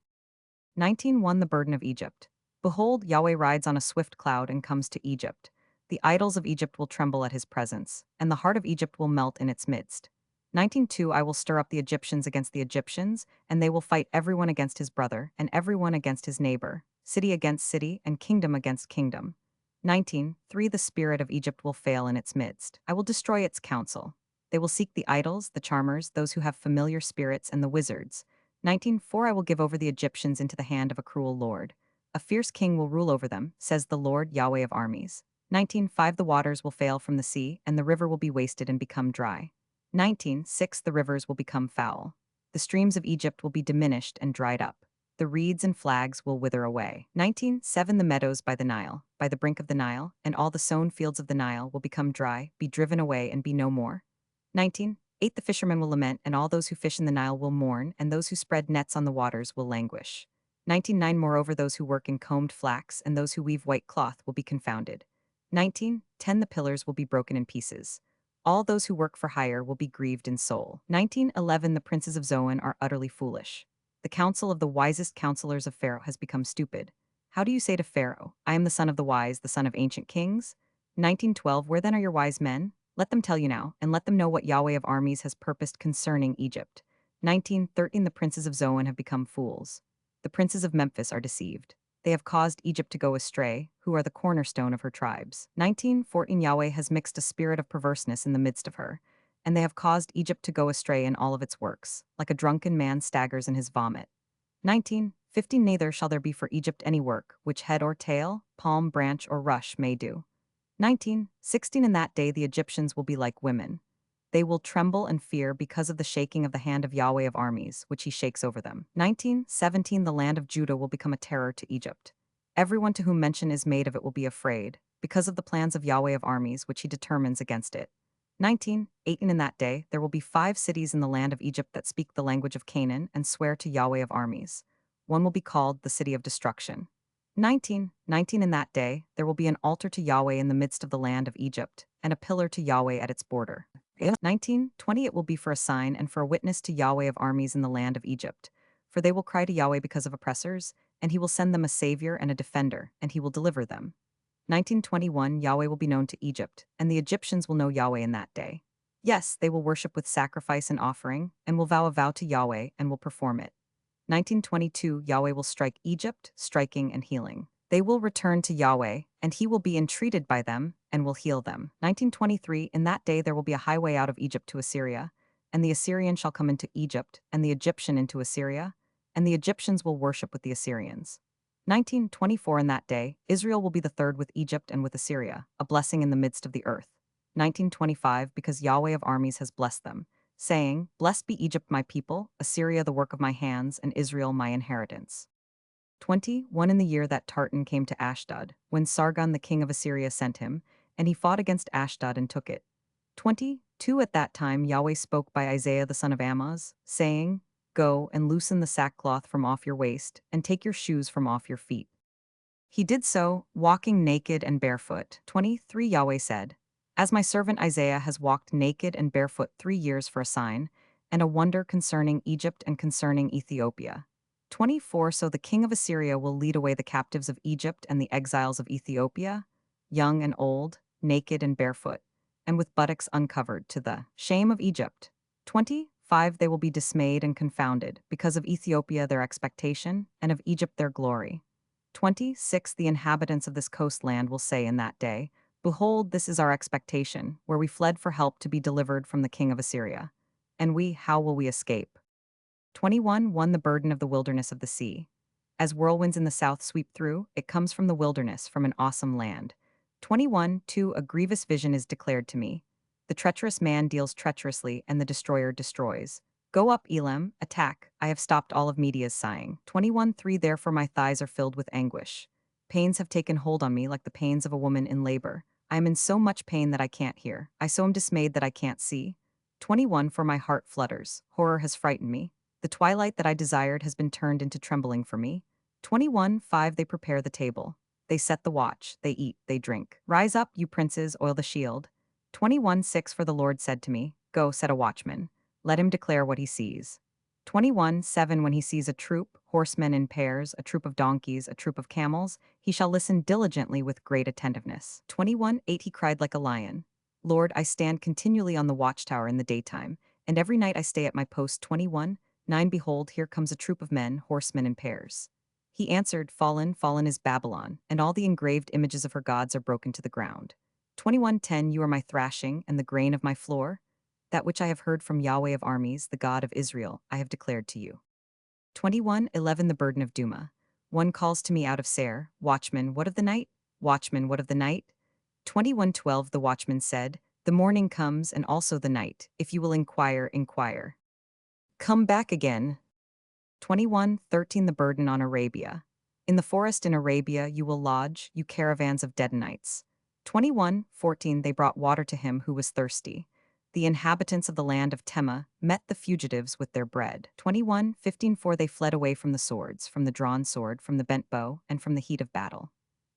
19:1. The burden of Egypt. Behold, Yahweh rides on a swift cloud and comes to Egypt. The idols of Egypt will tremble at his presence, and the heart of Egypt will melt in its midst. 19:2 I will stir up the Egyptians against the Egyptians, and they will fight everyone against his brother, and everyone against his neighbor, city against city, and kingdom against kingdom. 19:3 The spirit of Egypt will fail in its midst. I will destroy its counsel. They will seek the idols, the charmers, those who have familiar spirits, and the wizards. 19:4 I will give over the Egyptians into the hand of a cruel lord. A fierce king will rule over them, says the Lord Yahweh of armies. 19:5 The waters will fail from the sea, and the river will be wasted and become dry. 19:6 The rivers will become foul. The streams of Egypt will be diminished and dried up. The reeds and flags will wither away. 19:7 The meadows by the Nile, by the brink of the Nile, and all the sown fields of the Nile will become dry, be driven away, and be no more. 19:8 The fishermen will lament, and all those who fish in the Nile will mourn, and those who spread nets on the waters will languish. 19:9 Moreover, those who work in combed flax and those who weave white cloth will be confounded. 19:10 The pillars will be broken in pieces. All those who work for hire will be grieved in soul. 19:11 The princes of Zoan are utterly foolish. The counsel of the wisest counselors of Pharaoh has become stupid. How do you say to Pharaoh, I am the son of the wise, the son of ancient kings? 19:12 Where then are your wise men? Let them tell you now, and let them know what Yahweh of armies has purposed concerning Egypt. 19:13 The princes of Zoan have become fools. The princes of Memphis are deceived. They have caused Egypt to go astray, who are the cornerstone of her tribes. 19:14 Yahweh has mixed a spirit of perverseness in the midst of her, and they have caused Egypt to go astray in all of its works, like a drunken man staggers in his vomit. 19:15 Neither shall there be for Egypt any work, which head or tail, palm branch or rush may do. 19:16 In that day the Egyptians will be like women. They will tremble and fear because of the shaking of the hand of Yahweh of armies, which he shakes over them. 19:17 The land of Judah will become a terror to Egypt. Everyone to whom mention is made of it will be afraid, because of the plans of Yahweh of armies, which he determines against it. 19:18 In that day there will be 5 cities in the land of Egypt that speak the language of Canaan and swear to Yahweh of armies. One will be called the city of destruction. 19:19 In that day there will be an altar to Yahweh in the midst of the land of Egypt, and a pillar to Yahweh at its border. 19:20 It will be for a sign and for a witness to Yahweh of armies in the land of Egypt. For they will cry to Yahweh because of oppressors, and he will send them a savior and a defender, and he will deliver them. 19:21 Yahweh will be known to Egypt, and the Egyptians will know Yahweh in that day. Yes, they will worship with sacrifice and offering, and will vow a vow to Yahweh, and will perform it. 19:22 Yahweh will strike Egypt, striking and healing. They will return to Yahweh, and he will be entreated by them, and will heal them. 19:23 In that day there will be a highway out of Egypt to Assyria, and the Assyrian shall come into Egypt, and the Egyptian into Assyria, and the Egyptians will worship with the Assyrians. 19:24 In that day, Israel will be the third with Egypt and with Assyria, a blessing in the midst of the earth. 19:25 Because Yahweh of armies has blessed them, saying, Blessed be Egypt my people, Assyria the work of my hands, and Israel my inheritance. 21 In the year that Tartan came to Ashdod, when Sargon the king of Assyria sent him, and he fought against Ashdod and took it. 22 At that time Yahweh spoke by Isaiah the son of Amoz, saying, Go and loosen the sackcloth from off your waist, and take your shoes from off your feet. He did so, walking naked and barefoot. 23 Yahweh said, As my servant Isaiah has walked naked and barefoot 3 years for a sign, and a wonder concerning Egypt and concerning Ethiopia. 24 So the king of Assyria will lead away the captives of Egypt and the exiles of Ethiopia, young and old, naked and barefoot, and with buttocks uncovered, to the shame of Egypt. 25 They will be dismayed and confounded, because of Ethiopia their expectation, and of Egypt their glory. 26 The inhabitants of this coastland will say in that day, Behold, this is our expectation, where we fled for help to be delivered from the king of Assyria. And we, how will we escape? 21 The burden of the wilderness of the sea. As whirlwinds in the south sweep through, it comes from the wilderness, from an awesome land. 21:2 A grievous vision is declared to me. The treacherous man deals treacherously, and the destroyer destroys. Go up, Elam, attack, I have stopped all of Media's sighing. 21:3 Therefore my thighs are filled with anguish. Pains have taken hold on me like the pains of a woman in labor. I am in so much pain that I can't hear. I so am dismayed that I can't see. 21 For my heart flutters. Horror has frightened me. The twilight that I desired has been turned into trembling for me. 21:5 They prepare the table. They set the watch. They eat. They drink. Rise up, you princes, oil the shield. 21:6 For the Lord said to me, Go, set a watchman. Let him declare what he sees. 21:7 When he sees a troop, horsemen in pairs, a troop of donkeys, a troop of camels, he shall listen diligently with great attentiveness. 21:8 He cried like a lion. Lord, I stand continually on the watchtower in the daytime, and every night I stay at my post. 21:9 Behold, here comes a troop of men, horsemen in pairs. He answered, Fallen, fallen is Babylon, and all the engraved images of her gods are broken to the ground. 21:10 You are my thrashing, and the grain of my floor. That which I have heard from Yahweh of armies, the God of Israel, I have declared to you. 21:11 The burden of Duma. One calls to me out of Seir, Watchman, what of the night? Watchman, what of the night? 21:12 The watchman said, The morning comes and also the night. If you will inquire, inquire. Come back again. 21:13 The burden on Arabia. In the forest in Arabia you will lodge, you caravans of Dedanites. 21:14 They brought water to him who was thirsty. The inhabitants of the land of Tema met the fugitives with their bread. 21:15 For they fled away from the swords, from the drawn sword, from the bent bow, and from the heat of battle.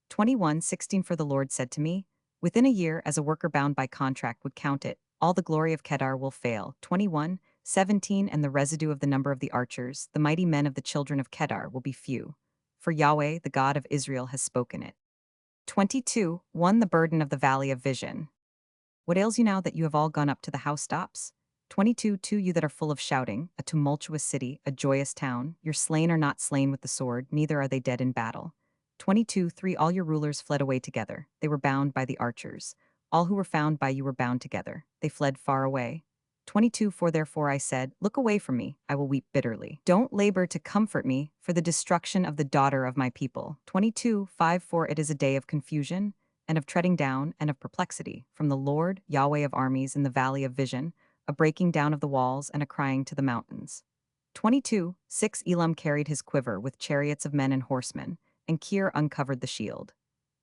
21:16 For the Lord said to me, Within a year, as a worker bound by contract would count it, all the glory of Kedar will fail. 21:17 And the residue of the number of the archers, the mighty men of the children of Kedar, will be few. For Yahweh, the God of Israel, has spoken it. 22:1 The burden of the valley of vision. What ails you now that you have all gone up to the housetops? 22:2 You that are full of shouting, a tumultuous city, a joyous town, your slain are not slain with the sword, neither are they dead in battle. 22:3 All your rulers fled away together, they were bound by the archers. All who were found by you were bound together, they fled far away. 22:4 Therefore I said, Look away from me, I will weep bitterly. Don't labor to comfort me, for the destruction of the daughter of my people. 22:5 For it is a day of confusion, and of treading down, and of perplexity, from the Lord, Yahweh of armies in the valley of vision, a breaking down of the walls and a crying to the mountains. 22:6 Elam carried his quiver with chariots of men and horsemen, and Kir uncovered the shield.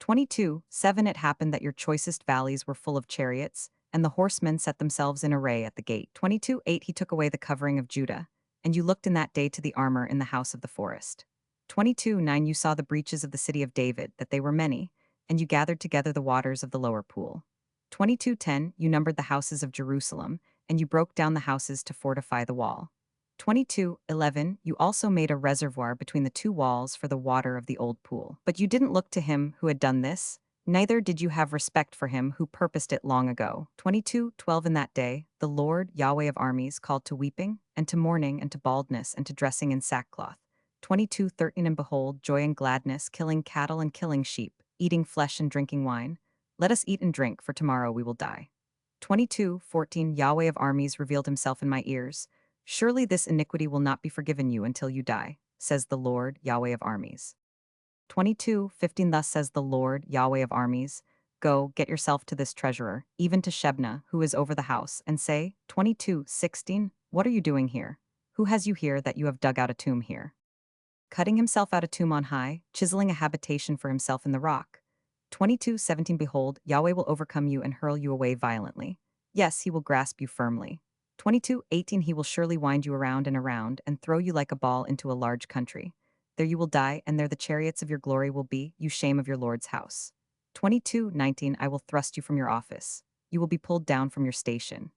22:7 It happened that your choicest valleys were full of chariots, and the horsemen set themselves in array at the gate. 22:8 He took away the covering of Judah, and you looked in that day to the armor in the house of the forest. 22:9 You saw the breaches of the city of David, that they were many, and you gathered together the waters of the lower pool. 22:10 You numbered the houses of Jerusalem, and you broke down the houses to fortify the wall. 22:11 You also made a reservoir between the two walls for the water of the old pool. But you didn't look to him who had done this, neither did you have respect for him who purposed it long ago. 22:12 In that day, the Lord, Yahweh of armies, called to weeping, and to mourning, and to baldness, and to dressing in sackcloth. 22:13 And behold, joy and gladness, killing cattle and killing sheep, eating flesh and drinking wine. Let us eat and drink, for tomorrow we will die. 22:14 Yahweh of armies revealed himself in my ears. Surely this iniquity will not be forgiven you until you die, says the Lord, Yahweh of armies. 22:15 Thus says the Lord, Yahweh of armies, Go, get yourself to this treasurer, even to Shebna, who is over the house, and say, 22:16 What are you doing here? Who has you here that you have dug out a tomb here? Cutting himself out a tomb on high, chiseling a habitation for himself in the rock. 22:17 Behold, Yahweh will overcome you and hurl you away violently. Yes, he will grasp you firmly. 22:18 He will surely wind you around and throw you like a ball into a large country. There you will die, and there the chariots of your glory will be, you shame of your Lord's house. 22:19 I will thrust you from your office. You will be pulled down from your station.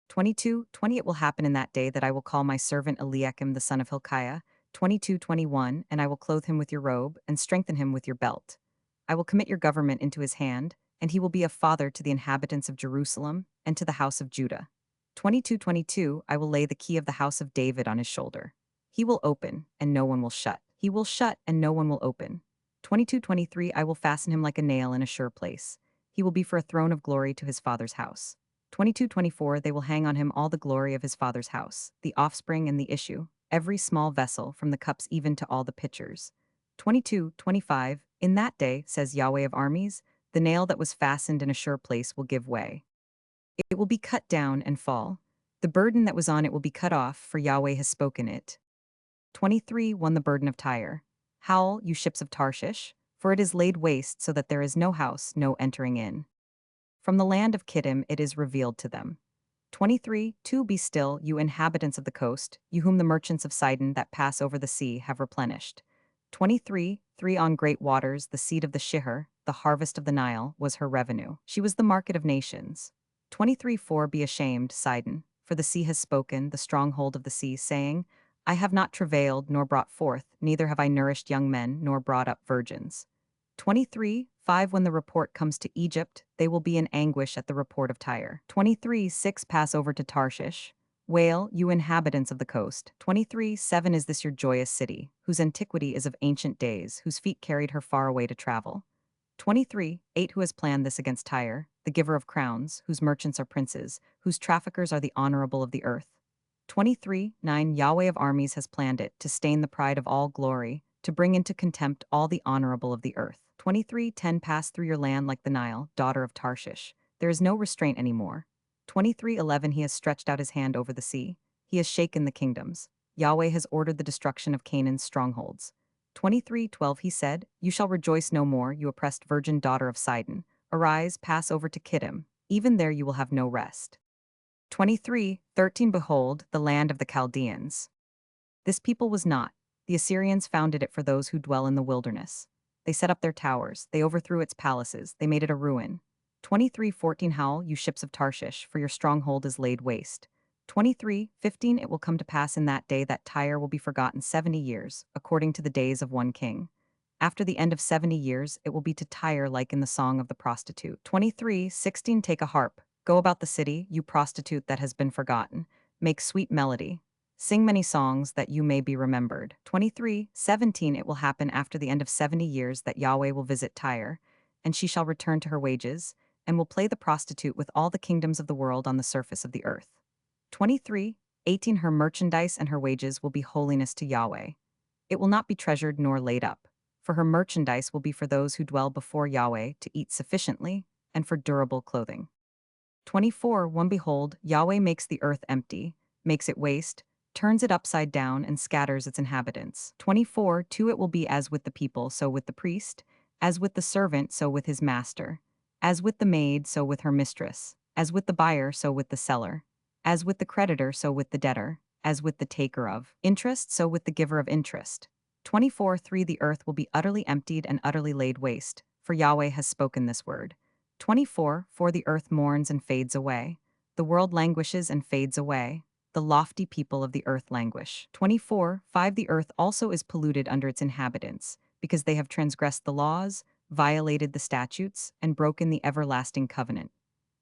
22:20 It will happen in that day that I will call my servant Eliakim the son of Hilkiah. 22:21 And I will clothe him with your robe, and strengthen him with your belt. I will commit your government into his hand, and he will be a father to the inhabitants of Jerusalem, and to the house of Judah. 22:22 I will lay the key of the house of David on his shoulder. He will open, and no one will shut. He will shut, and no one will open. 22:23 I will fasten him like a nail in a sure place. He will be for a throne of glory to his father's house. 22:24 They will hang on him all the glory of his father's house, the offspring and the issue, every small vessel, from the cups even to all the pitchers. 22:25 In that day, says Yahweh of armies, the nail that was fastened in a sure place will give way. It will be cut down and fall. The burden that was on it will be cut off, for Yahweh has spoken it. 23:1 The burden of Tyre. Howl, you ships of Tarshish, for it is laid waste so that there is no house, no entering in. From the land of Kittim it is revealed to them. 23:2 Be still, you inhabitants of the coast, you whom the merchants of Sidon that pass over the sea have replenished. 23:3 On great waters, the seed of the Shihar, the harvest of the Nile, was her revenue. She was the market of nations. 23:4 Be ashamed, Sidon, for the sea has spoken, the stronghold of the sea, saying, I have not travailed nor brought forth, neither have I nourished young men nor brought up virgins. 23:5 When the report comes to Egypt, they will be in anguish at the report of Tyre. 23:6 Pass over to Tarshish. Wail, you inhabitants of the coast. 23:7 Is this your joyous city, whose antiquity is of ancient days, whose feet carried her far away to travel? 23:8 Who has planned this against Tyre, the giver of crowns, whose merchants are princes, whose traffickers are the honorable of the earth? 23:9 Yahweh of armies has planned it, to stain the pride of all glory, to bring into contempt all the honorable of the earth. 23:10 Pass through your land like the Nile, daughter of Tarshish. There is no restraint anymore. 23:11 He has stretched out his hand over the sea. He has shaken the kingdoms. Yahweh has ordered the destruction of Canaan's strongholds. 23:12 He said, You shall rejoice no more, you oppressed virgin daughter of Sidon. Arise, pass over to Kittim. Even there you will have no rest. 23:13 Behold, the land of the Chaldeans. This people was not. The Assyrians founded it for those who dwell in the wilderness. They set up their towers, they overthrew its palaces, they made it a ruin. 23:14 Howl, you ships of Tarshish, for your stronghold is laid waste. 23:15 It will come to pass in that day that Tyre will be forgotten 70 years, according to the days of one king. After the end of 70 years, it will be to Tyre like in the song of the prostitute. 23:16 Take a harp, go about the city, you prostitute that has been forgotten. Make sweet melody. Sing many songs that you may be remembered. 23:17 It will happen after the end of 70 years that Yahweh will visit Tyre, and she shall return to her wages, and will play the prostitute with all the kingdoms of the world on the surface of the earth. 23:18 Her merchandise and her wages will be holiness to Yahweh. It will not be treasured nor laid up, for her merchandise will be for those who dwell before Yahweh to eat sufficiently, and for durable clothing. 24:1 Behold, Yahweh makes the earth empty, makes it waste, turns it upside down, and scatters its inhabitants. 24:2 It will be as with the people, so with the priest, as with the servant, so with his master, as with the maid, so with her mistress, as with the buyer, so with the seller, as with the creditor, so with the debtor, as with the taker of interest, so with the giver of interest. 24:3 The earth will be utterly emptied and utterly laid waste, for Yahweh has spoken this word. 24:4 The earth mourns and fades away. The world languishes and fades away. The lofty people of the earth languish. 24:5 The earth also is polluted under its inhabitants, because they have transgressed the laws, violated the statutes, and broken the everlasting covenant.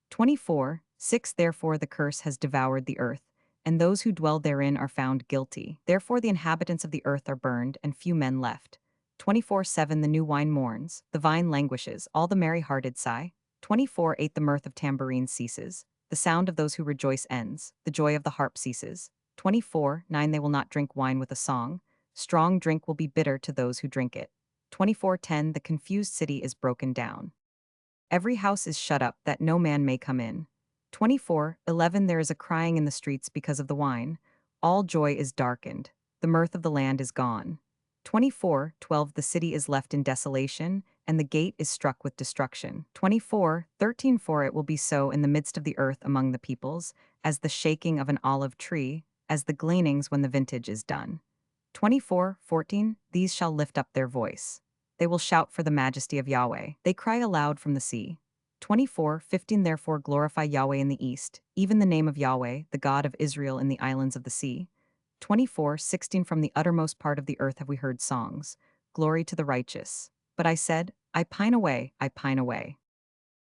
24:6 Therefore the curse has devoured the earth, and those who dwell therein are found guilty. Therefore the inhabitants of the earth are burned, and few men left. 24:7 The new wine mourns, the vine languishes, all the merry-hearted sigh. 24:8 The mirth of tambourines ceases, the sound of those who rejoice ends, the joy of the harp ceases. 24:9 They will not drink wine with a song, strong drink will be bitter to those who drink it. 24:10 The confused city is broken down. Every house is shut up that no man may come in. 24:11 There is a crying in the streets because of the wine. All joy is darkened. The mirth of the land is gone. 24:12 The city is left in desolation, and the gate is struck with destruction. 24:13 For it will be so in the midst of the earth among the peoples, as the shaking of an olive tree, as the gleanings when the vintage is done. 24:14 These shall lift up their voice. They will shout for the majesty of Yahweh. They cry aloud from the sea. 24:15 Therefore glorify Yahweh in the east, even the name of Yahweh, the God of Israel in the islands of the sea. 24:16 From the uttermost part of the earth have we heard songs. Glory to the righteous. But I said, I pine away, I pine away.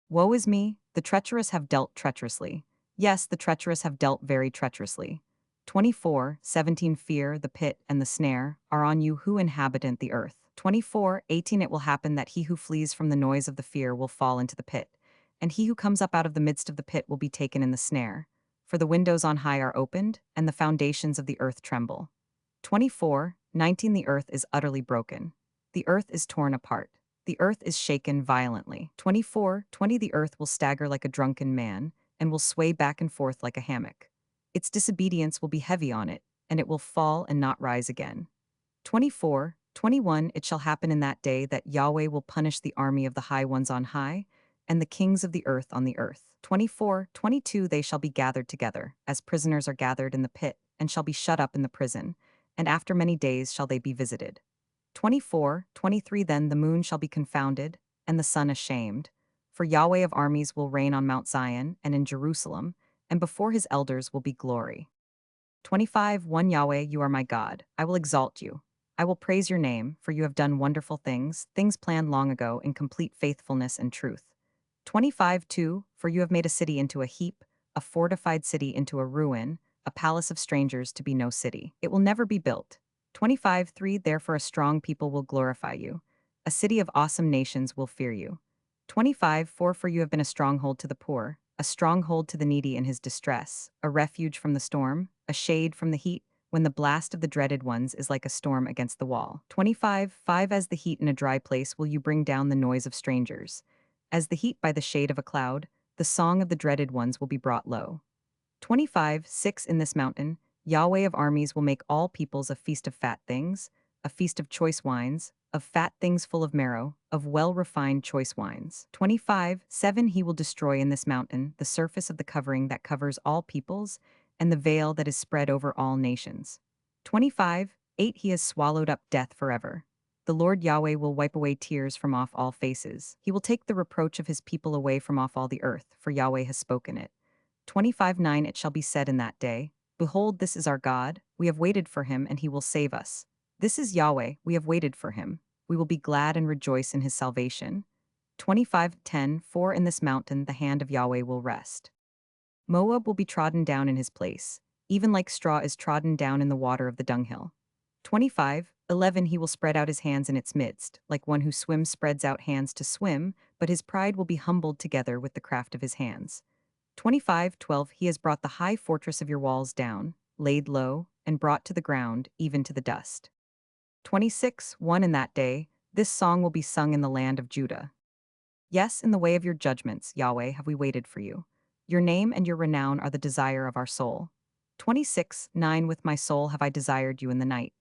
Woe is me, the treacherous have dealt treacherously. Yes, the treacherous have dealt very treacherously. 24:17 Fear, the pit, and the snare are on you who inhabit the earth. 24:18 It will happen that he who flees from the noise of the fear will fall into the pit, and he who comes up out of the midst of the pit will be taken in the snare. For the windows on high are opened, and the foundations of the earth tremble. 24:19 The earth is utterly broken. The earth is torn apart. The earth is shaken violently. 24:20 The earth will stagger like a drunken man, and will sway back and forth like a hammock. Its disobedience will be heavy on it, and it will fall and not rise again. 24:21 It shall happen in that day that Yahweh will punish the army of the high ones on high, and the kings of the earth on the earth. 24:22 They shall be gathered together, as prisoners are gathered in the pit, and shall be shut up in the prison, and after many days shall they be visited. 24:23 Then the moon shall be confounded, and the sun ashamed. For Yahweh of armies will reign on Mount Zion and in Jerusalem, and before his elders will be glory. 25 1 Yahweh, you are my God. I will exalt you. I will praise your name, for you have done wonderful things, things planned long ago in complete faithfulness and truth. 25 2 For you have made a city into a heap, a fortified city into a ruin, a palace of strangers to be no city. It will never be built. 25 3 Therefore a strong people will glorify you. A city of awesome nations will fear you. 25 4 For you have been a stronghold to the poor, a stronghold to the needy in his distress, a refuge from the storm, a shade from the heat, when the blast of the dreaded ones is like a storm against the wall. 25 5 As the heat in a dry place will you bring down the noise of strangers. As the heat by the shade of a cloud, the song of the dreaded ones will be brought low. 25 6 In this mountain, Yahweh of armies will make all peoples a feast of fat things, a feast of choice wines, of fat things full of marrow, of well-refined choice wines. 25 7 He will destroy in this mountain the surface of the covering that covers all peoples, and the veil that is spread over all nations. 25 8 He has swallowed up death forever. The Lord Yahweh will wipe away tears from off all faces. He will take the reproach of his people away from off all the earth, for Yahweh has spoken it. 25 9 It shall be said in that day, Behold, this is our God, we have waited for him, and he will save us. This is Yahweh, we have waited for him. We will be glad and rejoice in his salvation. 25 10 For in this mountain the hand of Yahweh will rest. Moab will be trodden down in his place, even like straw is trodden down in the water of the dunghill. 25 11 He will spread out his hands in its midst, like one who swims spreads out hands to swim, but his pride will be humbled together with the craft of his hands. 25:12 He has brought the high fortress of your walls down, laid low, and brought to the ground, even to the dust. 26:1 In that day, this song will be sung in the land of Judah. Yes, in the way of your judgments, Yahweh, have we waited for you. Your name and your renown are the desire of our soul. 26:9 With my soul have I desired you in the night.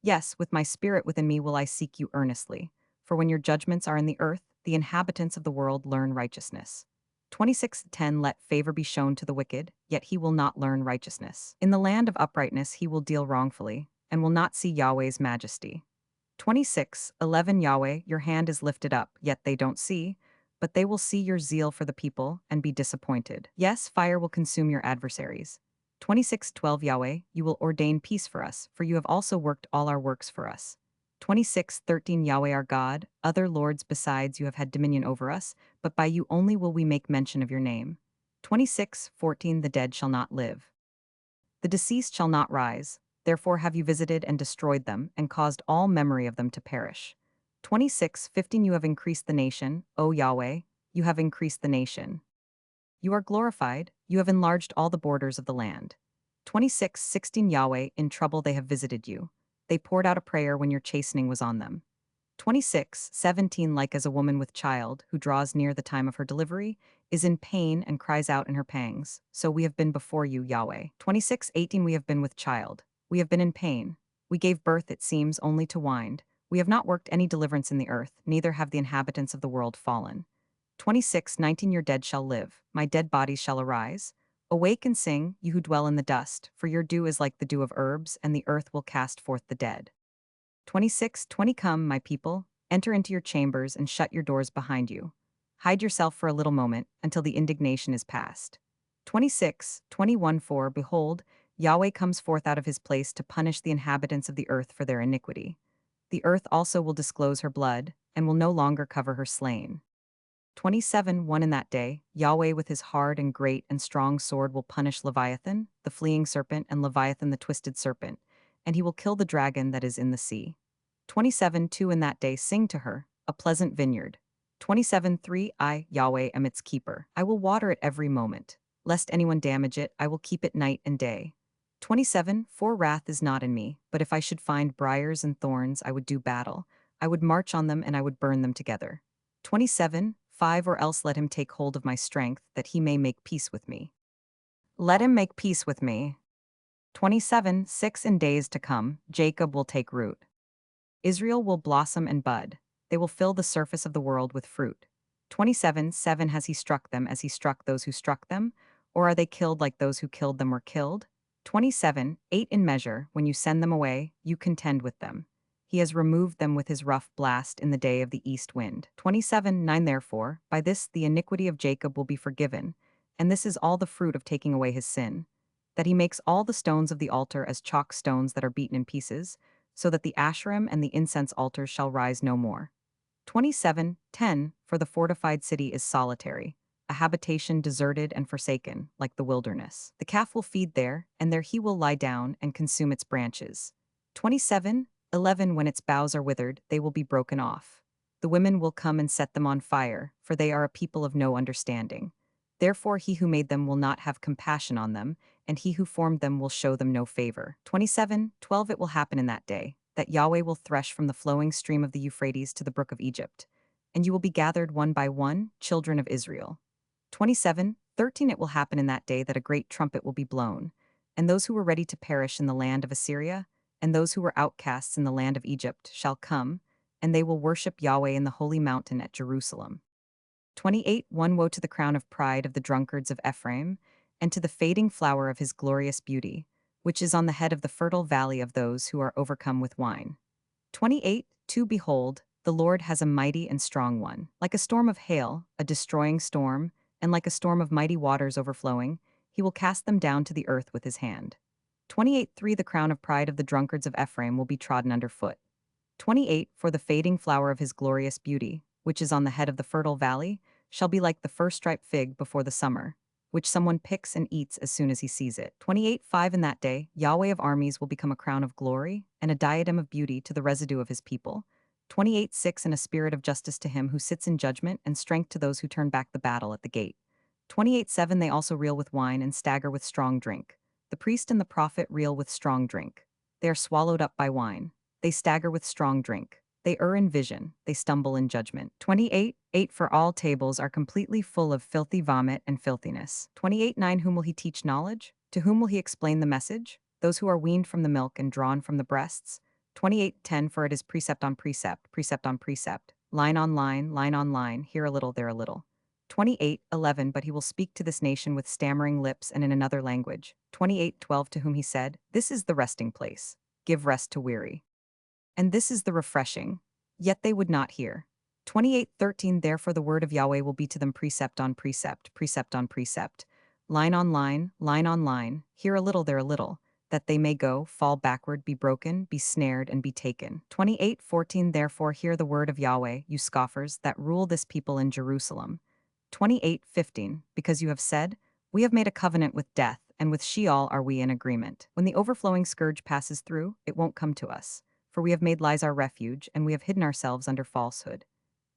Yes, with my spirit within me will I seek you earnestly. For when your judgments are in the earth, the inhabitants of the world learn righteousness. 26:10 Let favor be shown to the wicked, yet he will not learn righteousness. In the land of uprightness he will deal wrongfully, and will not see Yahweh's majesty. 26:11 Yahweh, your hand is lifted up, yet they don't see, but they will see your zeal for the people and be disappointed. Yes, fire will consume your adversaries. 26:12 Yahweh, you will ordain peace for us, for you have also worked all our works for us. 26:13 Yahweh our God, other lords besides you have had dominion over us, but by you only will we make mention of your name. 26:14 The dead shall not live. The deceased shall not rise, therefore have you visited and destroyed them, and caused all memory of them to perish. 26:15 You have increased the nation, O Yahweh, you have increased the nation. You are glorified, you have enlarged all the borders of the land. 26:16 Yahweh, in trouble they have visited you. They poured out a prayer when your chastening was on them. 26:17 Like as a woman with child, who draws near the time of her delivery, is in pain and cries out in her pangs, so we have been before you, Yahweh. 26:18 We have been with child. We have been in pain. We gave birth, it seems, only to wind. We have not worked any deliverance in the earth, neither have the inhabitants of the world fallen. 26:19 Your dead shall live, my dead bodies shall arise. Awake and sing, you who dwell in the dust, for your dew is like the dew of herbs, and the earth will cast forth the dead. 26:20 Come, my people, enter into your chambers and shut your doors behind you. Hide yourself for a little moment, until the indignation is past. 26:21 For, behold, Yahweh comes forth out of his place to punish the inhabitants of the earth for their iniquity. The earth also will disclose her blood, and will no longer cover her slain. 27:1 In that day, Yahweh with his hard and great and strong sword will punish Leviathan, the fleeing serpent, and Leviathan the twisted serpent, and he will kill the dragon that is in the sea. 27:2 In that day sing to her, a pleasant vineyard. 27:3 I, Yahweh, am its keeper. I will water it every moment. Lest anyone damage it, I will keep it night and day. 27:4 Wrath is not in me, but if I should find briars and thorns, I would do battle. I would march on them and I would burn them together. 27:5 Or else let him take hold of my strength, that he may make peace with me. Let him make peace with me. 27:6 In days to come, Jacob will take root. Israel will blossom and bud. They will fill the surface of the world with fruit. 27:7 Has he struck them as he struck those who struck them? Or are they killed like those who killed them were killed? 27:8 In measure, when you send them away, you contend with them. He has removed them with his rough blast in the day of the east wind. 27:9 Therefore, by this the iniquity of Jacob will be forgiven, And this is all the fruit of taking away his sin, that he makes all the stones of the altar as chalk stones that are beaten in pieces, so that the Asherim and the incense altars shall rise no more. 27:10 For the fortified city is solitary, a habitation deserted and forsaken, like the wilderness. The calf will feed there, and there he will lie down and consume its branches. 27:11 When its boughs are withered, they will be broken off. The women will come and set them on fire, for they are a people of no understanding. Therefore he who made them will not have compassion on them, and he who formed them will show them no favor. 27:12 It will happen in that day, that Yahweh will thresh from the flowing stream of the Euphrates to the brook of Egypt, and you will be gathered one by one, children of Israel. 27:13 It will happen in that day that a great trumpet will be blown, and those who were ready to perish in the land of Assyria, and those who were outcasts in the land of Egypt, shall come, and they will worship Yahweh in the holy mountain at Jerusalem. 28:1 Woe to the crown of pride of the drunkards of Ephraim, and to the fading flower of his glorious beauty, which is on the head of the fertile valley of those who are overcome with wine. 28:2 Behold, the Lord has a mighty and strong one, like a storm of hail, a destroying storm, and like a storm of mighty waters overflowing, he will cast them down to the earth with his hand. 28:3 The crown of pride of the drunkards of Ephraim will be trodden under foot. 28 For the fading flower of his glorious beauty, which is on the head of the fertile valley, shall be like the first ripe fig before the summer, which someone picks and eats as soon as he sees it. 28:5 In that day, Yahweh of armies will become a crown of glory and a diadem of beauty to the residue of his people. 28:6 And a spirit of justice to him who sits in judgment, and strength to those who turn back the battle at the gate. 28:7 They also reel with wine and stagger with strong drink. The priest and the prophet reel with strong drink. They are swallowed up by wine. They stagger with strong drink. They err in vision. They stumble in judgment. 28:8 For all tables are completely full of filthy vomit and filthiness. 28:9 Whom will he teach knowledge? To whom will he explain the message? Those who are weaned from the milk and drawn from the breasts. 28:10 For it is precept on precept, precept on precept, line on line, here a little, there a little. 28:11 But he will speak to this nation with stammering lips and in another language. 28:12 To whom he said, This is the resting place. Give rest to weary. And this is the refreshing. Yet they would not hear. 28:13 Therefore the word of Yahweh will be to them precept on precept, precept on precept, line on line, here a little, there a little, that they may go, fall backward, be broken, be snared, and be taken. 28:14 Therefore hear the word of Yahweh, you scoffers, that rule this people in Jerusalem. 28:15 Because you have said, We have made a covenant with death, and with Sheol are we in agreement. When the overflowing scourge passes through, it won't come to us. For we have made lies our refuge, and we have hidden ourselves under falsehood.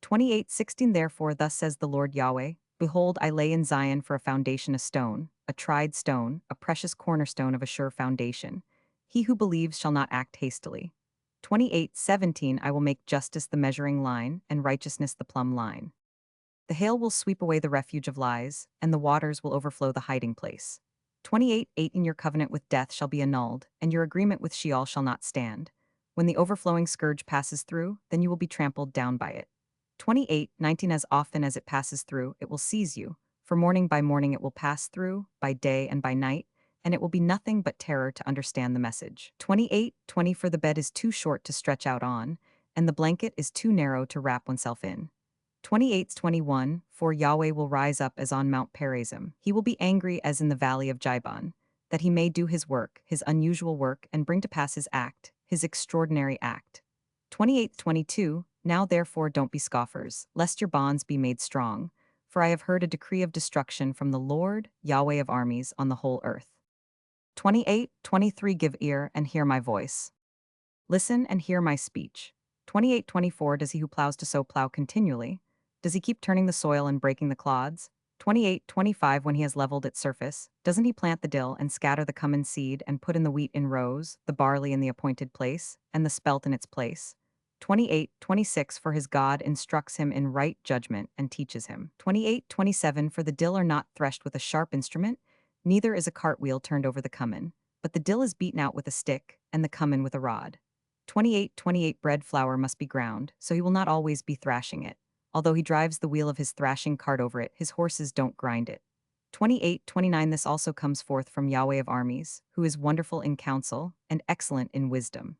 28:16 Therefore thus says the Lord Yahweh, Behold, I lay in Zion for a foundation a stone, a tried stone, a precious cornerstone of a sure foundation. He who believes shall not act hastily. 28:17 I will make justice the measuring line, and righteousness the plumb line. The hail will sweep away the refuge of lies, and the waters will overflow the hiding place. 28:8 In your covenant with death shall be annulled, and your agreement with Sheol shall not stand. When the overflowing scourge passes through, then you will be trampled down by it. 28:19 As often as it passes through, it will seize you, for morning by morning it will pass through, by day and by night, and it will be nothing but terror to understand the message. 28:20 For the bed is too short to stretch out on, and the blanket is too narrow to wrap oneself in. 28:21 For Yahweh will rise up as on Mount Perazim. He will be angry as in the valley of Jibon, that he may do his work, his unusual work, and bring to pass his act, his extraordinary act. 28:22 Now therefore don't be scoffers, lest your bonds be made strong, for I have heard a decree of destruction from the Lord, Yahweh of armies, on the whole earth. 28:23 Give ear and hear my voice. Listen and hear my speech. 28:24 Does he who plows to sow plow continually? Does he keep turning the soil and breaking the clods? 28:25 When he has leveled its surface, doesn't he plant the dill and scatter the cumin seed and put in the wheat in rows, the barley in the appointed place, and the spelt in its place? 28:26 For his God instructs him in right judgment and teaches him. 28:27 For the dill are not threshed with a sharp instrument, neither is a cartwheel turned over the cumin, but the dill is beaten out with a stick, and the cumin with a rod. 28:28 Bread flour must be ground, so he will not always be thrashing it. Although he drives the wheel of his thrashing cart over it, his horses don't grind it. 28:29 This also comes forth from Yahweh of armies, who is wonderful in counsel, and excellent in wisdom.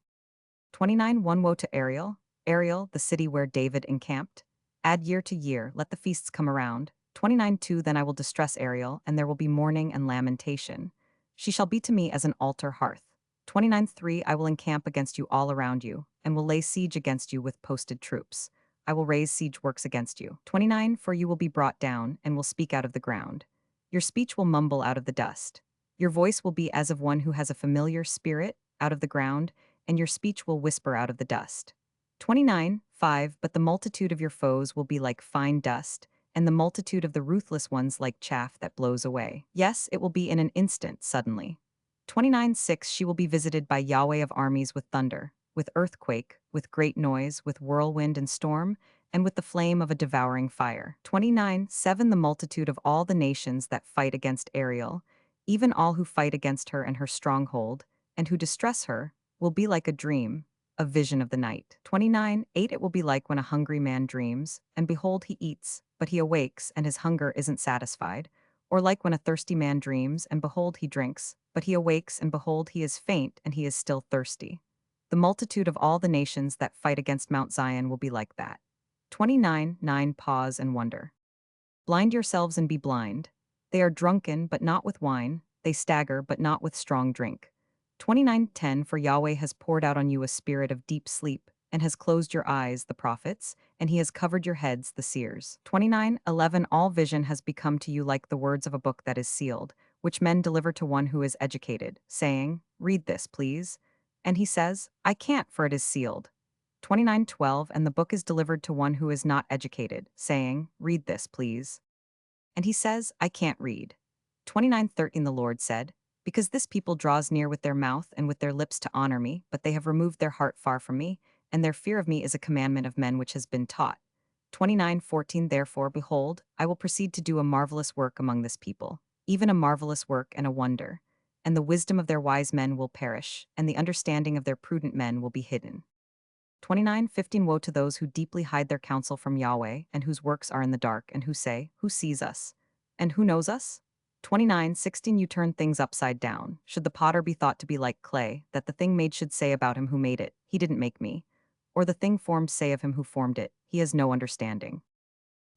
29:1 Woe to Ariel, Ariel, the city where David encamped. Add year to year, let the feasts come around. 29:2 Then I will distress Ariel, and there will be mourning and lamentation. She shall be to me as an altar hearth. 29:3 I will encamp against you all around you, and will lay siege against you with posted troops. I will raise siege works against you. 29 For you will be brought down, and will speak out of the ground. Your speech will mumble out of the dust. Your voice will be as of one who has a familiar spirit out of the ground, and your speech will whisper out of the dust. 29:5 But the multitude of your foes will be like fine dust, and the multitude of the ruthless ones like chaff that blows away. Yes, it will be in an instant, suddenly. 29:6 She will be visited by Yahweh of armies with thunder, with earthquake, with great noise, with whirlwind and storm, and with the flame of a devouring fire. 29:7 The multitude of all the nations that fight against Ariel, even all who fight against her and her stronghold, and who distress her, will be like a dream, a vision of the night. 29:8 It will be like when a hungry man dreams, and behold, he eats, but he awakes, and his hunger isn't satisfied. Or like when a thirsty man dreams, and behold, he drinks, but he awakes, and behold, he is faint, and he is still thirsty. The multitude of all the nations that fight against Mount Zion will be like that. 29:9 Pause and wonder. Blind yourselves and be blind. They are drunken, but not with wine. They stagger, but not with strong drink. 29:10 For Yahweh has poured out on you a spirit of deep sleep, and has closed your eyes, the prophets, and he has covered your heads, the seers. 29:11 All vision has become to you like the words of a book that is sealed, which men deliver to one who is educated, saying, Read this, please. And he says, I can't, for it is sealed. 29:12 And the book is delivered to one who is not educated, saying, Read this, please. And he says, I can't read. 29:13 The Lord said, Because this people draws near with their mouth and with their lips to honor me, but they have removed their heart far from me, and their fear of me is a commandment of men which has been taught. 29:14 Therefore, behold, I will proceed to do a marvelous work among this people, even a marvelous work and a wonder. And the wisdom of their wise men will perish, and the understanding of their prudent men will be hidden. 29:15 Woe to those who deeply hide their counsel from Yahweh, and whose works are in the dark, and who say, Who sees us? And who knows us? 29:16 You turn things upside down. Should the potter be thought to be like clay, that the thing made should say about him who made it, He didn't make me? Or the thing formed say of him who formed it, He has no understanding.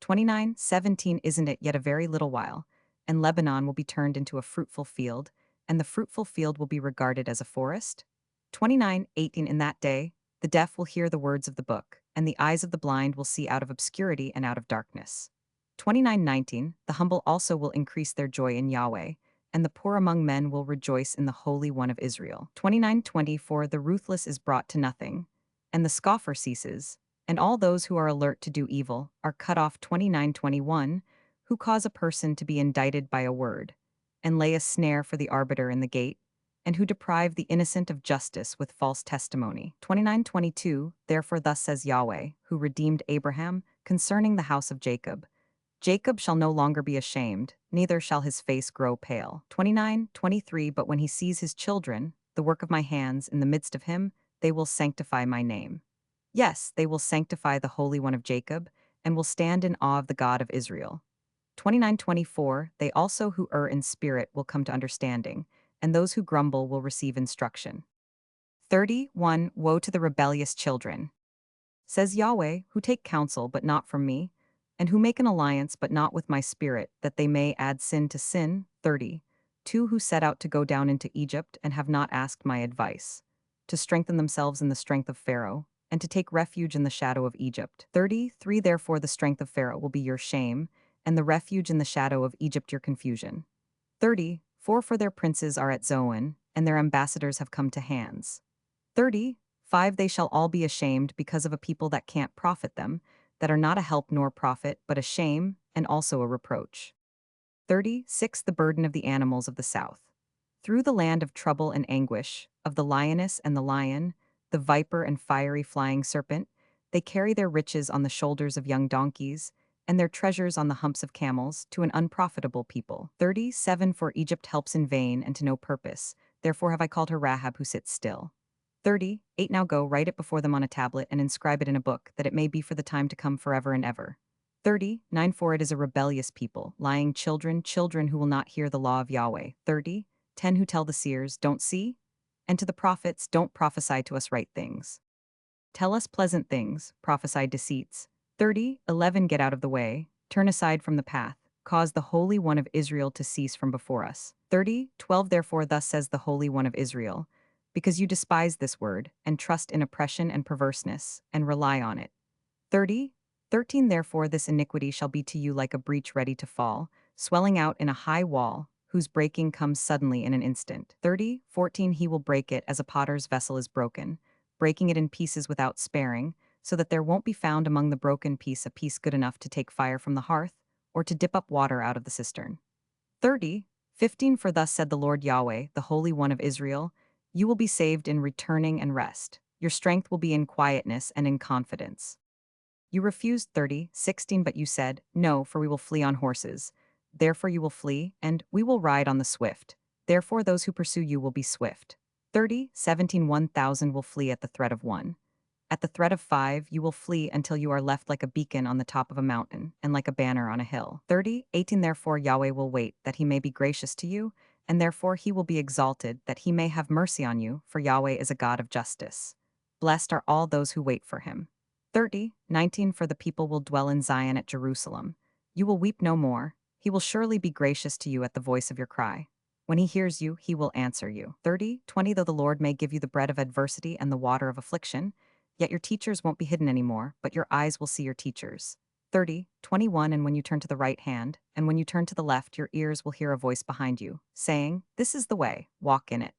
29:17 Isn't it yet a very little while, and Lebanon will be turned into a fruitful field, and the fruitful field will be regarded as a forest? 29:18 In that day, the deaf will hear the words of the book, and the eyes of the blind will see out of obscurity and out of darkness. 29:19 The humble also will increase their joy in Yahweh, and the poor among men will rejoice in the Holy One of Israel. 29:20 For the ruthless is brought to nothing, and the scoffer ceases, and all those who are alert to do evil are cut off. 29:21 Who cause a person to be indicted by a word, and lay a snare for the arbiter in the gate, and who deprive the innocent of justice with false testimony. 29:22 Therefore thus says Yahweh, who redeemed Abraham, concerning the house of Jacob. Jacob shall no longer be ashamed, neither shall his face grow pale. 29:23 But when he sees his children, the work of my hands, in the midst of him, they will sanctify my name. Yes, they will sanctify the Holy One of Jacob, and will stand in awe of the God of Israel. 29:24 They also who err in spirit will come to understanding, and those who grumble will receive instruction. 31 Woe to the rebellious children, says Yahweh, who take counsel but not from me, and who make an alliance but not with my spirit, that they may add sin to sin. 32 Who set out to go down into Egypt and have not asked my advice, to strengthen themselves in the strength of Pharaoh, and to take refuge in the shadow of Egypt. 33 Therefore the strength of Pharaoh will be your shame, and the refuge in the shadow of Egypt your confusion. 34 For their princes are at Zoan, and their ambassadors have come to hands. 35 They shall all be ashamed because of a people that can't profit them, that are not a help nor profit, but a shame, and also a reproach. 36 The burden of the animals of the south. Through the land of trouble and anguish, of the lioness and the lion, the viper and fiery flying serpent, they carry their riches on the shoulders of young donkeys, and their treasures on the humps of camels, to an unprofitable people. 37 For Egypt helps in vain and to no purpose, therefore have I called her Rahab who sits still. 38 Now go, write it before them on a tablet, and inscribe it in a book, that it may be for the time to come forever and ever. 39 For it is a rebellious people, lying children, children who will not hear the law of Yahweh. 10 Who tell the seers, Don't see? And to the prophets, Don't prophesy to us right things. Tell us pleasant things, prophesy deceits. 11 Get out of the way, turn aside from the path, cause the Holy One of Israel to cease from before us. 30:12 Therefore thus says the Holy One of Israel, because you despise this word, and trust in oppression and perverseness, and rely on it. 30:13 Therefore this iniquity shall be to you like a breach ready to fall, swelling out in a high wall, whose breaking comes suddenly in an instant. 30:14 He will break it as a potter's vessel is broken, breaking it in pieces without sparing, so that there won't be found among the broken piece a piece good enough to take fire from the hearth, or to dip up water out of the cistern. 30:15 For thus said the Lord Yahweh, the Holy One of Israel, you will be saved in returning and rest. Your strength will be in quietness and in confidence. You refused 30:16 but you said, no, for we will flee on horses. Therefore you will flee, and we will ride on the swift. Therefore those who pursue you will be swift. 30:17 1,000 will flee at the threat of one. At the threat of 5 you will flee until you are left like a beacon on the top of a mountain, and like a banner on a hill. 30:18 Therefore Yahweh will wait, that he may be gracious to you, and therefore he will be exalted, that he may have mercy on you, for Yahweh is a God of justice. Blessed are all those who wait for him. 30:19 For the people will dwell in Zion at Jerusalem. You will weep no more. He will surely be gracious to you at the voice of your cry. When he hears you, he will answer you. 30:20 Though the Lord may give you the bread of adversity and the water of affliction, yet your teachers won't be hidden anymore, but your eyes will see your teachers. 30:21 And when you turn to the right hand, and when you turn to the left, your ears will hear a voice behind you, saying, this is the way, walk in it.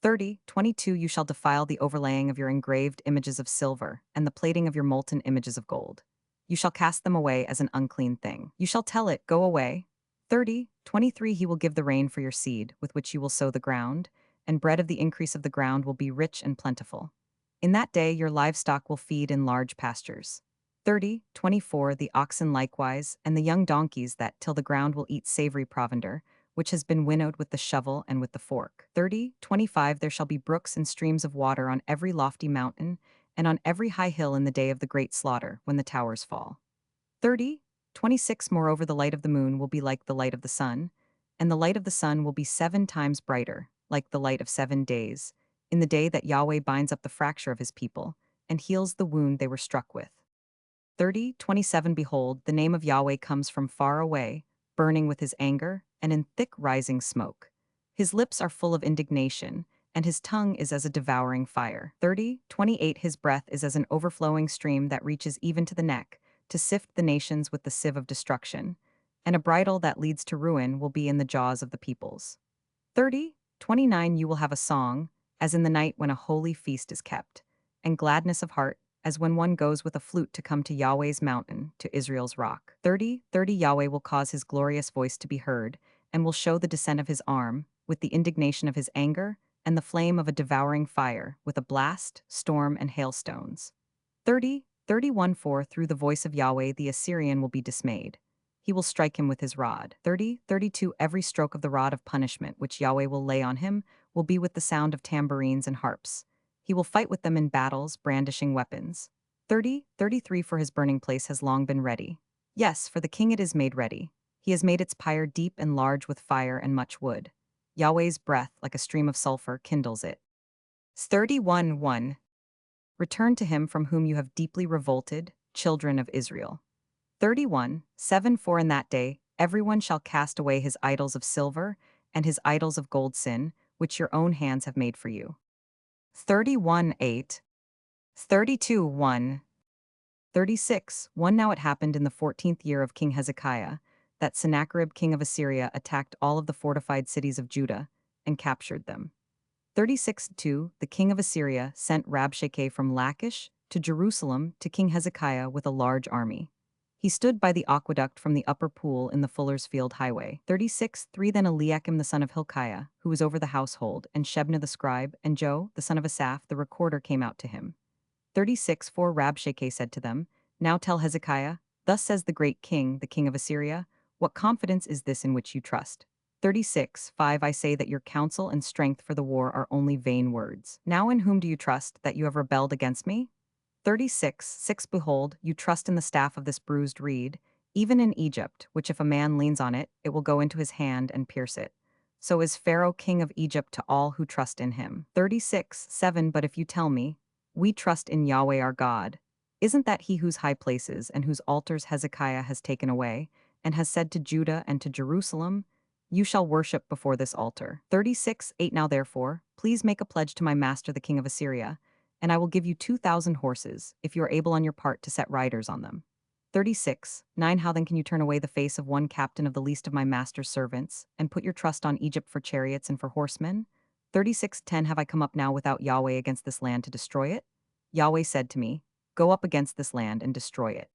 30:22 You shall defile the overlaying of your engraved images of silver, and the plating of your molten images of gold. You shall cast them away as an unclean thing. You shall tell it, go away. 30:23 He will give the rain for your seed, with which you will sow the ground, and bread of the increase of the ground will be rich and plentiful. In that day your livestock will feed in large pastures. 30:24 The oxen likewise, and the young donkeys that till the ground will eat savory provender, which has been winnowed with the shovel and with the fork. 30:25 There shall be brooks and streams of water on every lofty mountain, and on every high hill in the day of the great slaughter, when the towers fall. 30:26 Moreover the light of the moon will be like the light of the sun, and the light of the sun will be 7 times brighter, like the light of 7 days, in the day that Yahweh binds up the fracture of his people, and heals the wound they were struck with. 30:27 Behold, the name of Yahweh comes from far away, burning with his anger, and in thick rising smoke. His lips are full of indignation, and his tongue is as a devouring fire. 30:28 His breath is as an overflowing stream that reaches even to the neck, to sift the nations with the sieve of destruction, and a bridle that leads to ruin will be in the jaws of the peoples. 30:29 You will have a song, as in the night when a holy feast is kept, and gladness of heart, as when one goes with a flute to come to Yahweh's mountain, to Israel's rock. 30:30 Yahweh will cause his glorious voice to be heard, and will show the descent of his arm, with the indignation of his anger, and the flame of a devouring fire, with a blast, storm, and hailstones. 30:31 For through the voice of Yahweh the Assyrian will be dismayed. He will strike him with his rod. 30:32 Every stroke of the rod of punishment which Yahweh will lay on him will be with the sound of tambourines and harps. He will fight with them in battles, brandishing weapons. 30:33 For his burning place has long been ready. Yes, for the king it is made ready. He has made its pyre deep and large with fire and much wood. Yahweh's breath, like a stream of sulfur, kindles it. 31:1 Return to him from whom you have deeply revolted, children of Israel. 31:7 For in that day everyone shall cast away his idols of silver and his idols of gold sin, which your own hands have made for you. 31:8 32:1 36:1 Now it happened in the 14th year of King Hezekiah that Sennacherib king of Assyria attacked all of the fortified cities of Judah and captured them. 36:2 The king of Assyria sent Rabshakeh from Lachish to Jerusalem to King Hezekiah with a large army. He stood by the aqueduct from the upper pool in the Fuller's Field Highway. 36:3 Then Eliakim the son of Hilkiah, who was over the household, and Shebna the scribe, and Joe, the son of Asaph, the recorder, came out to him. 36:4 Rabshakeh said to them, Now tell Hezekiah, thus says the great king, the king of Assyria, what confidence is this in which you trust? 36:5 I say that your counsel and strength for the war are only vain words. Now in whom do you trust, that you have rebelled against me? 36:6 Behold, you trust in the staff of this bruised reed, even in Egypt, which if a man leans on it, it will go into his hand and pierce it. So is Pharaoh king of Egypt to all who trust in him. 36:7 But if you tell me, we trust in Yahweh our God, isn't that he whose high places and whose altars Hezekiah has taken away, and has said to Judah and to Jerusalem, you shall worship before this altar. 36:8 Now therefore, please make a pledge to my master the king of Assyria, and I will give you 2,000 horses, if you are able on your part to set riders on them. 36:9 How then can you turn away the face of one captain of the least of my master's servants, and put your trust on Egypt for chariots and for horsemen? 36:10 Have I come up now without Yahweh against this land to destroy it? Yahweh said to me, go up against this land and destroy it.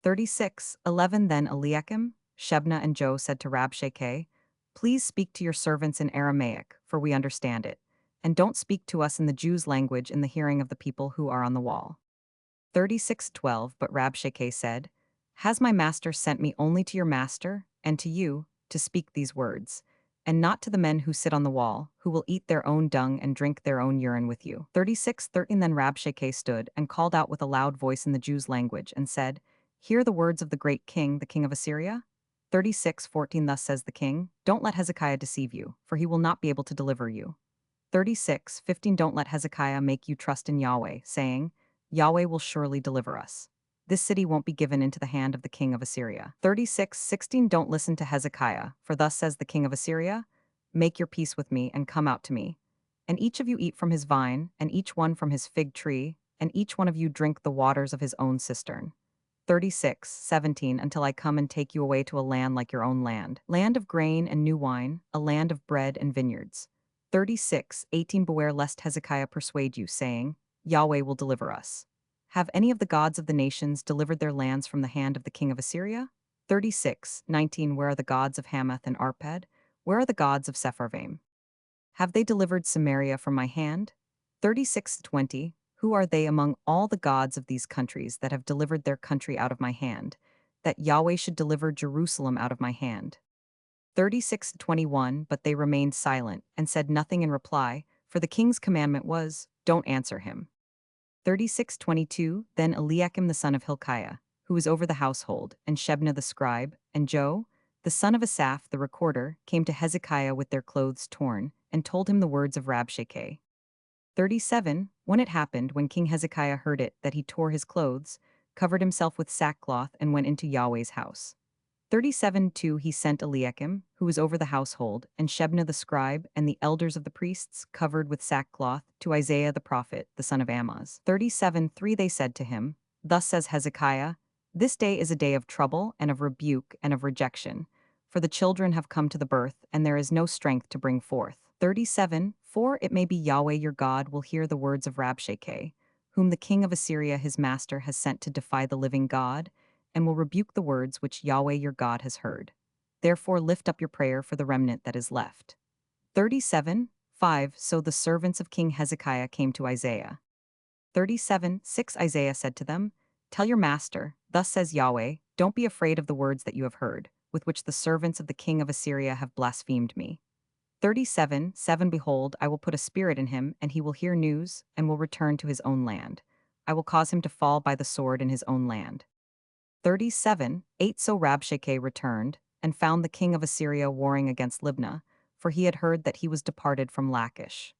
36:11 Then Eliakim, Shebna and Joe said to Rabshakeh, please speak to your servants in Aramaic, for we understand it, and don't speak to us in the Jews' language in the hearing of the people who are on the wall. 36:12 But Rabshakeh said, has my master sent me only to your master, and to you, to speak these words, and not to the men who sit on the wall, who will eat their own dung and drink their own urine with you? 36:13 Then Rabshakeh stood and called out with a loud voice in the Jews' language, and said, hear the words of the great king, the king of Assyria. 36:14 Thus says the king, don't let Hezekiah deceive you, for he will not be able to deliver you. 36:15 Don't let Hezekiah make you trust in Yahweh, saying, Yahweh will surely deliver us. This city won't be given into the hand of the king of Assyria. 36:16 Don't listen to Hezekiah, for thus says the king of Assyria, make your peace with me and come out to me. And each of you eat from his vine, and each one from his fig tree, and each one of you drink the waters of his own cistern. 36:17 Until I come and take you away to a land like your own land of grain and new wine, a land of bread and vineyards. 36:18 Beware lest Hezekiah persuade you, saying, Yahweh will deliver us. Have any of the gods of the nations delivered their lands from the hand of the king of Assyria? 36:19 Where are the gods of Hamath and Arpad? Where are the gods of Sepharvaim? Have they delivered Samaria from my hand? 36:20 Who are they among all the gods of these countries that have delivered their country out of my hand, that Yahweh should deliver Jerusalem out of my hand? 36:21 But they remained silent and said nothing in reply, for the king's commandment was, don't answer him. 36:22 Then Eliakim the son of Hilkiah, who was over the household, and Shebna the scribe, and Joe, the son of Asaph the recorder, came to Hezekiah with their clothes torn, and told him the words of Rabshakeh. 37 When it happened, when King Hezekiah heard it, that he tore his clothes, covered himself with sackcloth, and went into Yahweh's house. 37:2 He sent Eliakim, who was over the household, and Shebna the scribe, and the elders of the priests, covered with sackcloth, to Isaiah the prophet, the son of Amoz. 37:3 They said to him, thus says Hezekiah, this day is a day of trouble, and of rebuke, and of rejection, for the children have come to the birth, and there is no strength to bring forth. 37:4 It may be Yahweh your God will hear the words of Rabshakeh, whom the king of Assyria his master has sent to defy the living God, and will rebuke the words which Yahweh your God has heard. Therefore lift up your prayer for the remnant that is left. 37:5 So the servants of King Hezekiah came to Isaiah. 37:6 Isaiah said to them, tell your master, thus says Yahweh, don't be afraid of the words that you have heard, with which the servants of the king of Assyria have blasphemed me. 37:7 Behold, I will put a spirit in him, and he will hear news, and will return to his own land. I will cause him to fall by the sword in his own land. 37:8 So Rabshakeh returned, and found the king of Assyria warring against Libnah, for he had heard that he was departed from Lachish.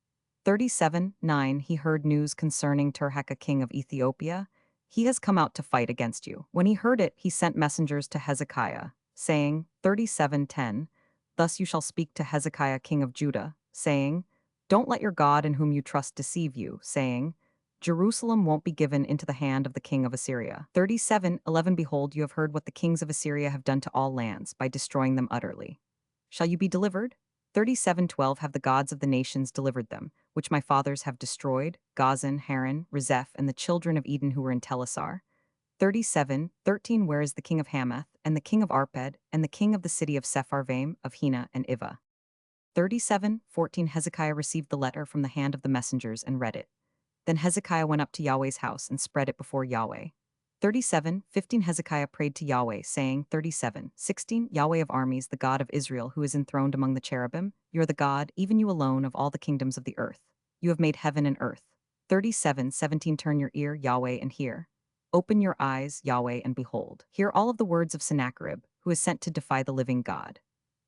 37:9 He heard news concerning Tirhakah king of Ethiopia. He has come out to fight against you. When he heard it, he sent messengers to Hezekiah, saying, 37:10 Thus you shall speak to Hezekiah king of Judah, saying, don't let your God in whom you trust deceive you, saying, Jerusalem won't be given into the hand of the king of Assyria. 37:11 Behold, you have heard what the kings of Assyria have done to all lands, by destroying them utterly. Shall you be delivered? 37:12 Have the gods of the nations delivered them, which my fathers have destroyed, Gazan, Haran, Rezeph, and the children of Eden who were in Telasar? 37:13 Where is the king of Hamath, and the king of Arpad, and the king of the city of Sepharvaim, of Hena and Iva? 37:14 Hezekiah received the letter from the hand of the messengers and read it. Then Hezekiah went up to Yahweh's house and spread it before Yahweh. 37:15 Hezekiah prayed to Yahweh, saying, 37:16 Yahweh of armies, the God of Israel, who is enthroned among the cherubim, you are the God, even you alone, of all the kingdoms of the earth. You have made heaven and earth. 37:17 Turn your ear, Yahweh, and hear. Open your eyes, Yahweh, and behold. Hear all of the words of Sennacherib, who is sent to defy the living God.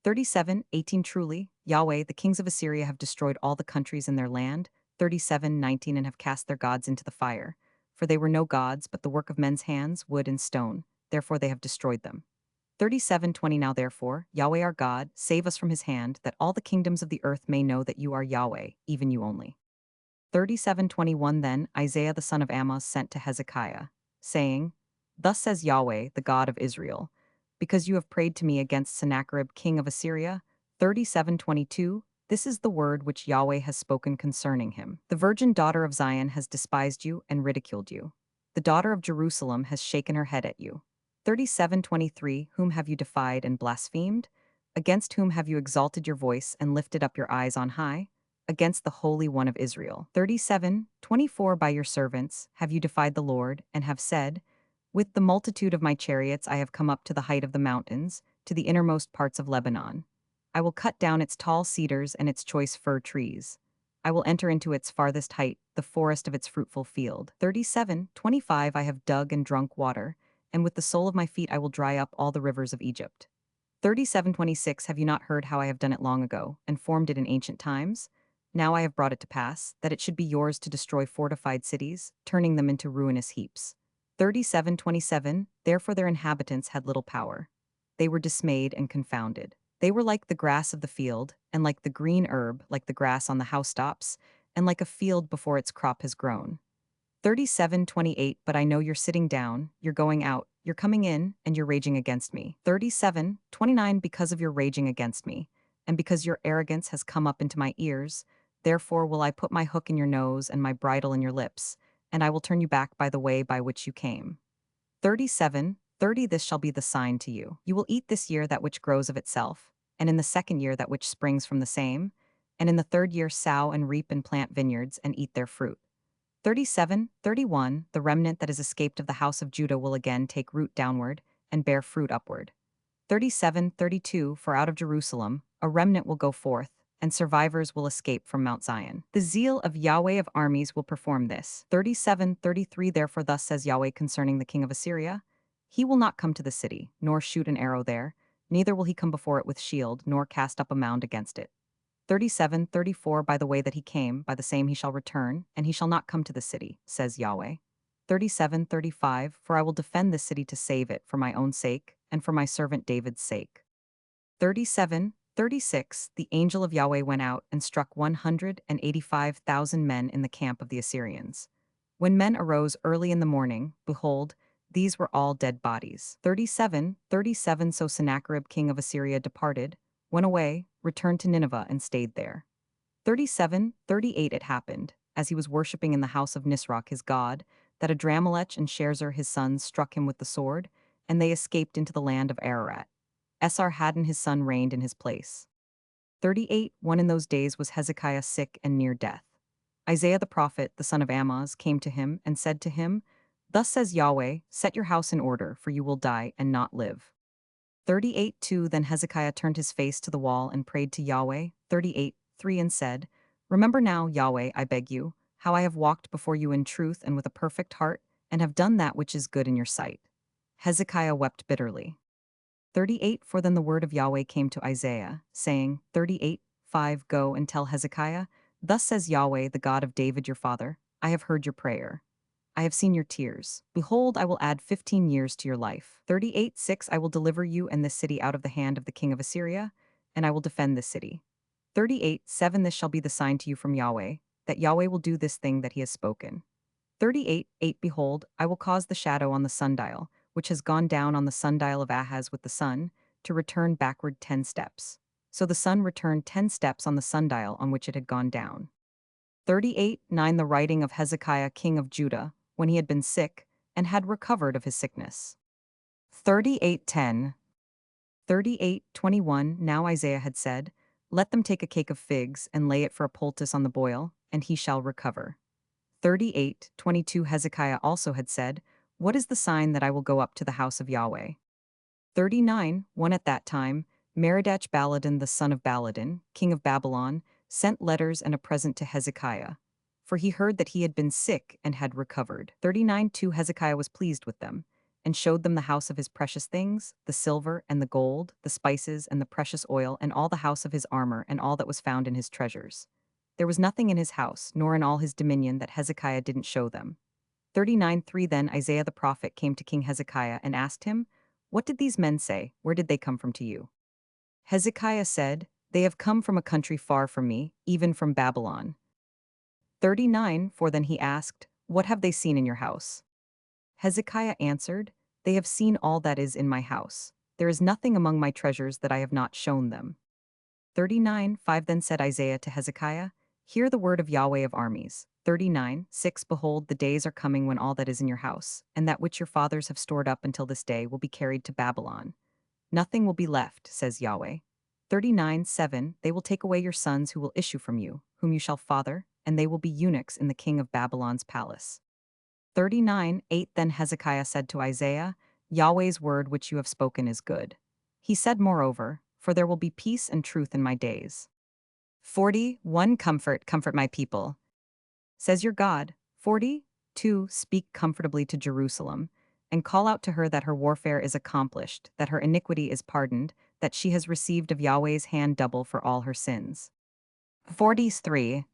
37:18 Truly, Yahweh, the kings of Assyria have destroyed all the countries in their land. 37:19 And have cast their gods into the fire. For they were no gods, but the work of men's hands, wood and stone, therefore they have destroyed them. 37:20 Now therefore, Yahweh our God, save us from his hand, that all the kingdoms of the earth may know that you are Yahweh, even you only. 37:21 Then Isaiah the son of Amoz sent to Hezekiah, saying, Thus says Yahweh, the God of Israel, because you have prayed to me against Sennacherib king of Assyria. 37:22 This is the word which Yahweh has spoken concerning him. The virgin daughter of Zion has despised you and ridiculed you. The daughter of Jerusalem has shaken her head at you. 37:23 Whom have you defied and blasphemed? Against whom have you exalted your voice and lifted up your eyes on high? Against the Holy One of Israel. 37:24 By your servants have you defied the Lord, and have said, With the multitude of my chariots I have come up to the height of the mountains, to the innermost parts of Lebanon. I will cut down its tall cedars and its choice fir trees. I will enter into its farthest height, the forest of its fruitful field. 37:25 I have dug and drunk water, and with the sole of my feet I will dry up all the rivers of Egypt. 37:26 Have you not heard how I have done it long ago, and formed it in ancient times? Now I have brought it to pass, that it should be yours to destroy fortified cities, turning them into ruinous heaps. 37:27 Therefore their inhabitants had little power. They were dismayed and confounded. They were like the grass of the field, and like the green herb, like the grass on the housetops, and like a field before its crop has grown. 37:28 But I know you're sitting down, you're going out, you're coming in, and you're raging against me. 37:29 Because of your raging against me, and because your arrogance has come up into my ears, therefore will I put my hook in your nose and my bridle in your lips, and I will turn you back by the way by which you came. 37:30 This shall be the sign to you. You will eat this year that which grows of itself, and in the second year that which springs from the same, and in the third year sow and reap and plant vineyards and eat their fruit. 37:31 The remnant that is escaped of the house of Judah will again take root downward and bear fruit upward. 37:32 For out of Jerusalem a remnant will go forth, and survivors will escape from Mount Zion. The zeal of Yahweh of armies will perform this. 37:33 Therefore thus says Yahweh concerning the king of Assyria, He will not come to the city, nor shoot an arrow there, neither will he come before it with shield, nor cast up a mound against it. 37:34 By the way that he came, by the same he shall return, and he shall not come to the city, says Yahweh. 37:35 For I will defend this city to save it for my own sake, and for my servant David's sake. 37:36 The angel of Yahweh went out and struck 185,000 men in the camp of the Assyrians. When men arose early in the morning, behold, these were all dead bodies. 37:37 So Sennacherib king of Assyria departed, went away, returned to Nineveh, and stayed there. 37:38 It happened, as he was worshipping in the house of Nisroch his god, that Adramelech and Sharezer his sons struck him with the sword, and they escaped into the land of Ararat. Esarhaddon his son reigned in his place. 38 In those days was Hezekiah sick and near death. Isaiah the prophet, the son of Amoz, came to him and said to him, Thus says Yahweh, set your house in order, for you will die and not live. 38:2 Then Hezekiah turned his face to the wall and prayed to Yahweh. 38:3 And said, Remember now, Yahweh, I beg you, how I have walked before you in truth and with a perfect heart, and have done that which is good in your sight. Hezekiah wept bitterly. 38 For then the word of Yahweh came to Isaiah, saying, 38:5 Go and tell Hezekiah, Thus says Yahweh, the God of David your father, I have heard your prayer. I have seen your tears. Behold, I will add 15 years to your life. 38:6 I will deliver you and this city out of the hand of the king of Assyria, and I will defend this city. 38:7 This shall be the sign to you from Yahweh, that Yahweh will do this thing that he has spoken. 38:8 Behold, I will cause the shadow on the sundial, which has gone down on the sundial of Ahaz with the sun, to return backward 10 steps. So the sun returned 10 steps on the sundial on which it had gone down. 38:9 The writing of Hezekiah king of Judah, when he had been sick, and had recovered of his sickness. 38:10 38:21 Now Isaiah had said, Let them take a cake of figs and lay it for a poultice on the boil, and he shall recover. 38:22 Hezekiah also had said, What is the sign that I will go up to the house of Yahweh? 39:1 At that time, Merodach Baladan the son of Baladan, king of Babylon, sent letters and a present to Hezekiah, for he heard that he had been sick and had recovered. 39:2 Hezekiah was pleased with them, and showed them the house of his precious things, the silver and the gold, the spices and the precious oil, and all the house of his armor, and all that was found in his treasures. There was nothing in his house, nor in all his dominion, that Hezekiah didn't show them. 39:3 Then Isaiah the prophet came to King Hezekiah and asked him, What did these men say? Where did they come from to you? Hezekiah said, They have come from a country far from me, even from Babylon. 39 For then he asked, What have they seen in your house? Hezekiah answered, They have seen all that is in my house. There is nothing among my treasures that I have not shown them. 39 5 Then said Isaiah to Hezekiah, Hear the word of Yahweh of armies. 39 6 Behold, the days are coming when all that is in your house, and that which your fathers have stored up until this day, will be carried to Babylon. Nothing will be left, says Yahweh. 39 7 They will take away your sons who will issue from you, whom you shall father, and they will be eunuchs in the king of Babylon's palace. 39 8 Then Hezekiah said to Isaiah, Yahweh's word which you have spoken is good. He said moreover, For there will be peace and truth in my days. 41 Comfort, comfort my people, says your God. 42 Speak comfortably to Jerusalem, and call out to her that her warfare is accomplished, that her iniquity is pardoned, that she has received of Yahweh's hand double for all her sins. 43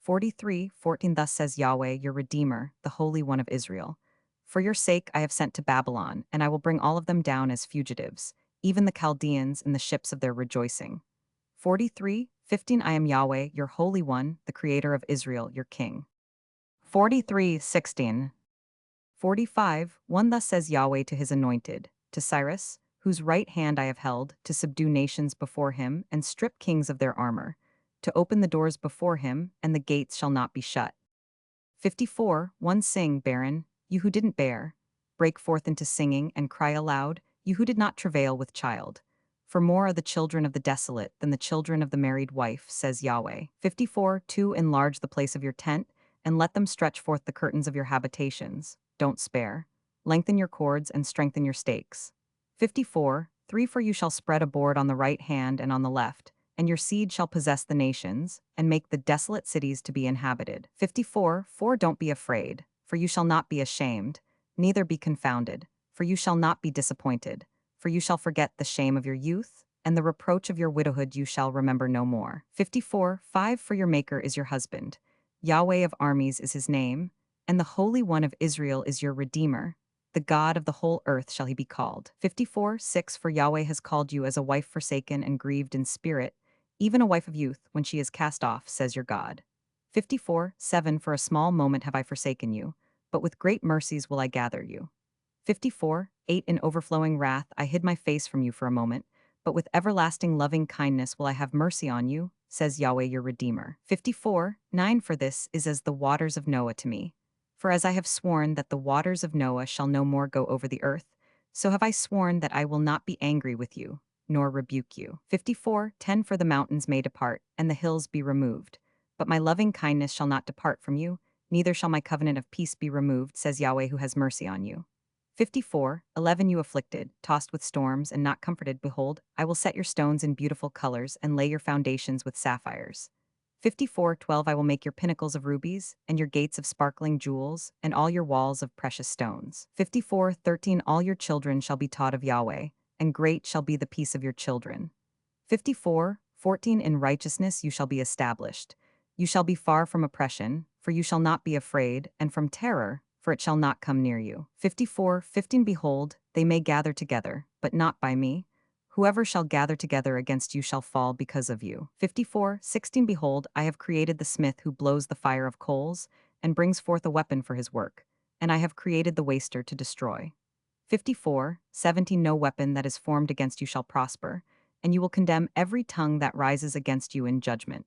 14 Thus says Yahweh, your Redeemer, the Holy One of Israel. For your sake I have sent to Babylon, and I will bring all of them down as fugitives, even the Chaldeans in the ships of their rejoicing. 43:15 I am Yahweh, your Holy One, the Creator of Israel, your King. 43:16 45:1 Thus says Yahweh to his anointed, to Cyrus, whose right hand I have held, to subdue nations before him and strip kings of their armor, to open the doors before him, and the gates shall not be shut. 54:1 Sing, barren, you who didn't bear. Break forth into singing and cry aloud, you who did not travail with child. For more are the children of the desolate than the children of the married wife, says Yahweh. 54:2 Enlarge the place of your tent, and let them stretch forth the curtains of your habitations. Don't spare. Lengthen your cords and strengthen your stakes. 54:3 For you shall spread a board on the right hand and on the left, and your seed shall possess the nations, and make the desolate cities to be inhabited. 54:4 Don't be afraid, for you shall not be ashamed, neither be confounded, for you shall not be disappointed, for you shall forget the shame of your youth, and the reproach of your widowhood you shall remember no more. 54:5 For your Maker is your husband, Yahweh of armies is his name, and the Holy One of Israel is your Redeemer. The God of the whole earth shall he be called. 54:6 For Yahweh has called you as a wife forsaken and grieved in spirit, even a wife of youth, when she is cast off, says your God. 54:7 For a small moment have I forsaken you, but with great mercies will I gather you. 54:8 In overflowing wrath I hid my face from you for a moment, but with everlasting loving kindness will I have mercy on you, says Yahweh your Redeemer. 54:9 For this is as the waters of Noah to me. For as I have sworn that the waters of Noah shall no more go over the earth, so have I sworn that I will not be angry with you, nor rebuke you. 54:10 For the mountains may depart, and the hills be removed, but my loving kindness shall not depart from you, neither shall my covenant of peace be removed, says Yahweh who has mercy on you. 54:11 You afflicted, tossed with storms, and not comforted, behold, I will set your stones in beautiful colors and lay your foundations with sapphires. 54:12 I will make your pinnacles of rubies, and your gates of sparkling jewels, and all your walls of precious stones. 54:13 All your children shall be taught of Yahweh, and great shall be the peace of your children. 54:14 In righteousness you shall be established. You shall be far from oppression, for you shall not be afraid, and from terror, for it shall not come near you. 54:15 Behold, they may gather together, but not by me. Whoever shall gather together against you shall fall because of you. 54:16 Behold, I have created the smith who blows the fire of coals, and brings forth a weapon for his work, and I have created the waster to destroy. 54:17 No weapon that is formed against you shall prosper, and you will condemn every tongue that rises against you in judgment.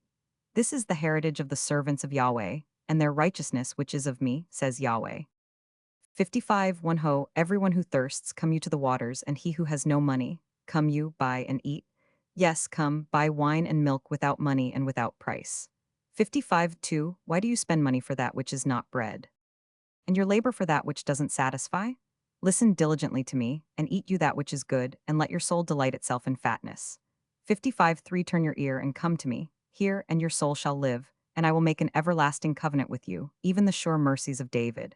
This is the heritage of the servants of Yahweh, and their righteousness which is of me, says Yahweh. 55:1 Ho, everyone who thirsts, come you to the waters, and he who has no money, come you, buy and eat. Yes, come, buy wine and milk without money and without price. 55:2 Why do you spend money for that which is not bread, and your labor for that which doesn't satisfy? Listen diligently to me, and eat you that which is good, and let your soul delight itself in fatness. 55:3 Turn your ear and come to me, hear, and your soul shall live, and I will make an everlasting covenant with you, even the sure mercies of David.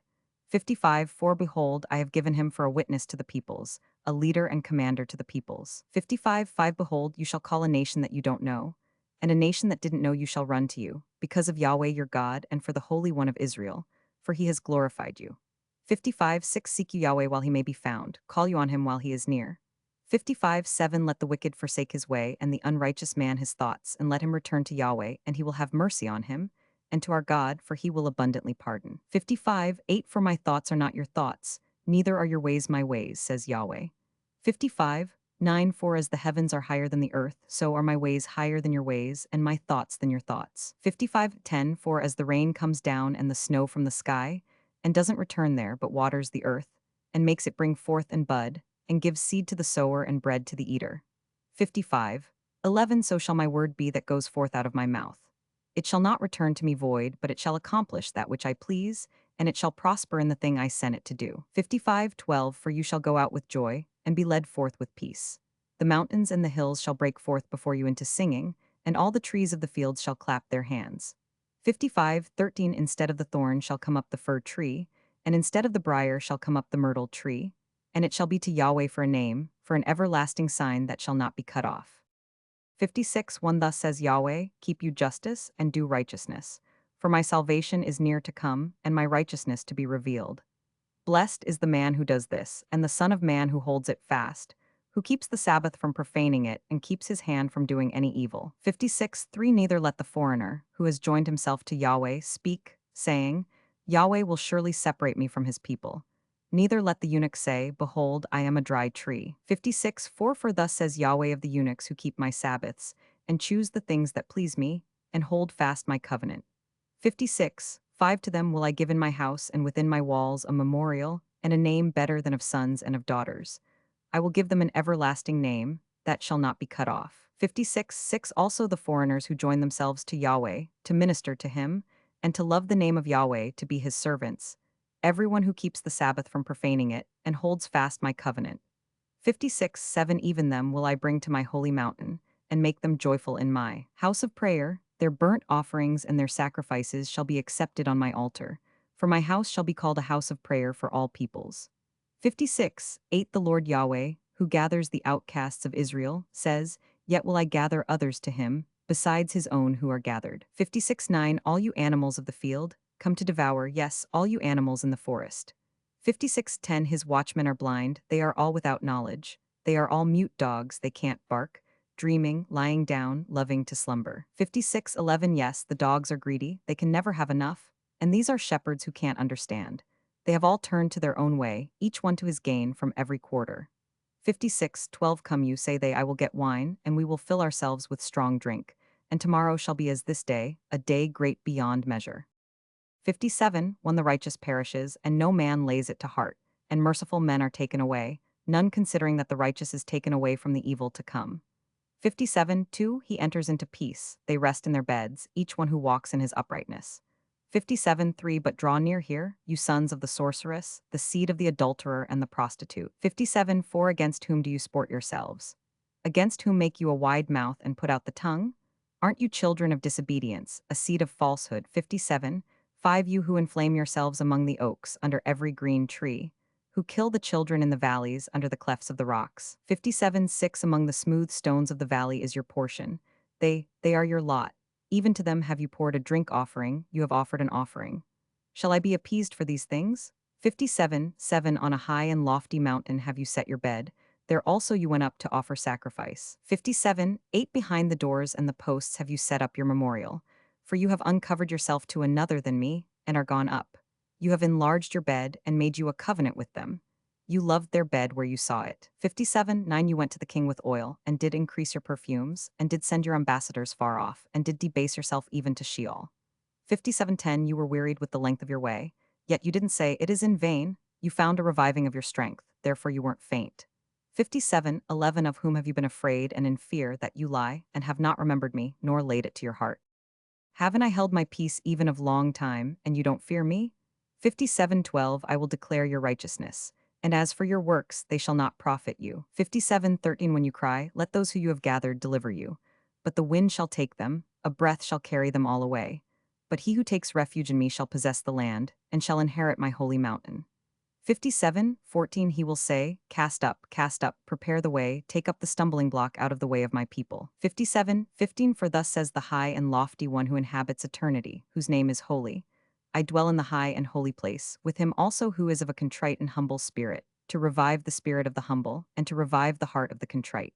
55:4 Behold, I have given him for a witness to the peoples, a leader and commander to the peoples. 55:5 Behold, you shall call a nation that you don't know, and a nation that didn't know you shall run to you, because of Yahweh your God and for the Holy One of Israel, for he has glorified you. 55:6 Seek you Yahweh while he may be found, call you on him while he is near. 55:7 Let the wicked forsake his way, and the unrighteous man his thoughts, and let him return to Yahweh, and he will have mercy on him, and to our God, for he will abundantly pardon. 55:8 For my thoughts are not your thoughts, neither are your ways my ways, says Yahweh. 55:9 For as the heavens are higher than the earth, so are my ways higher than your ways, and my thoughts than your thoughts. 55:10 For as the rain comes down and the snow from the sky, and doesn't return there, but waters the earth, and makes it bring forth and bud, and gives seed to the sower and bread to the eater. 55:11 So shall my word be that goes forth out of my mouth. It shall not return to me void, but it shall accomplish that which I please, and it shall prosper in the thing I sent it to do. 55:12 For you shall go out with joy, and be led forth with peace. The mountains and the hills shall break forth before you into singing, and all the trees of the fields shall clap their hands. 55:13 Instead of the thorn shall come up the fir tree, and instead of the brier shall come up the myrtle tree, and it shall be to Yahweh for a name, for an everlasting sign that shall not be cut off. 56:1 Thus says Yahweh, keep you justice and do righteousness, for my salvation is near to come, and my righteousness to be revealed. Blessed is the man who does this, and the Son of Man who holds it fast, who keeps the Sabbath from profaning it, and keeps his hand from doing any evil. 56:3 Neither let the foreigner, who has joined himself to Yahweh, speak, saying, Yahweh will surely separate me from his people. Neither let the eunuch say, Behold, I am a dry tree. 56:4 For thus says Yahweh of the eunuchs who keep my Sabbaths, and choose the things that please me, and hold fast my covenant. 56:5 To them will I give in my house and within my walls a memorial, and a name better than of sons and of daughters. I will give them an everlasting name, that shall not be cut off. 56:6 Also the foreigners who join themselves to Yahweh, to minister to him, and to love the name of Yahweh, to be his servants. Everyone who keeps the Sabbath from profaning it, and holds fast my covenant. 56:7 Even them will I bring to my holy mountain, and make them joyful in my house of prayer. Their burnt offerings and their sacrifices shall be accepted on my altar, for my house shall be called a house of prayer for all peoples. 56:8 The Lord Yahweh, who gathers the outcasts of Israel, says, Yet will I gather others to him, besides his own who are gathered. 56:9 All you animals of the field, come to devour, yes, all you animals in the forest. 56:10 His watchmen are blind, they are all without knowledge. They are all mute dogs, they can't bark, dreaming, lying down, loving to slumber. 56:11 Yes, the dogs are greedy, they can never have enough, and these are shepherds who can't understand. They have all turned to their own way, each one to his gain from every quarter. 56:12 Come you, say they, I will get wine, and we will fill ourselves with strong drink, and tomorrow shall be as this day, a day great beyond measure. 57 When the righteous perishes, and no man lays it to heart, and merciful men are taken away, none considering that the righteous is taken away from the evil to come. 57:2 He enters into peace, they rest in their beds, each one who walks in his uprightness. 57:3 But draw near here, you sons of the sorceress, the seed of the adulterer and the prostitute. 57:4 Against whom do you sport yourselves? Against whom make you a wide mouth and put out the tongue? Aren't you children of disobedience, a seed of falsehood? 57:5 You who inflame yourselves among the oaks, under every green tree, who kill the children in the valleys, under the clefts of the rocks. 57:6 Among the smooth stones of the valley is your portion. They are your lot. Even to them have you poured a drink offering, you have offered an offering. Shall I be appeased for these things? 57:7 On a high and lofty mountain have you set your bed. There also you went up to offer sacrifice. 57:8 Behind the doors and the posts have you set up your memorial. For you have uncovered yourself to another than me, and are gone up. You have enlarged your bed, and made you a covenant with them. You loved their bed where you saw it. 57:9 You went to the king with oil, and did increase your perfumes, and did send your ambassadors far off, and did debase yourself even to Sheol. 57:10 You were wearied with the length of your way, yet you didn't say, It is in vain. You found a reviving of your strength, therefore you weren't faint. 57:11 Of whom have you been afraid and in fear that you lie, and have not remembered me, nor laid it to your heart? Haven't I held my peace even of long time, and you don't fear me? 57:12 I will declare your righteousness, and as for your works, they shall not profit you. 57:13 When you cry, let those who you have gathered deliver you. But the wind shall take them, a breath shall carry them all away. But he who takes refuge in me shall possess the land, and shall inherit my holy mountain. 57:14 He will say, cast up, prepare the way, take up the stumbling block out of the way of my people. 57:15 For thus says the high and lofty one who inhabits eternity, whose name is holy. I dwell in the high and holy place, with him also who is of a contrite and humble spirit, to revive the spirit of the humble, and to revive the heart of the contrite.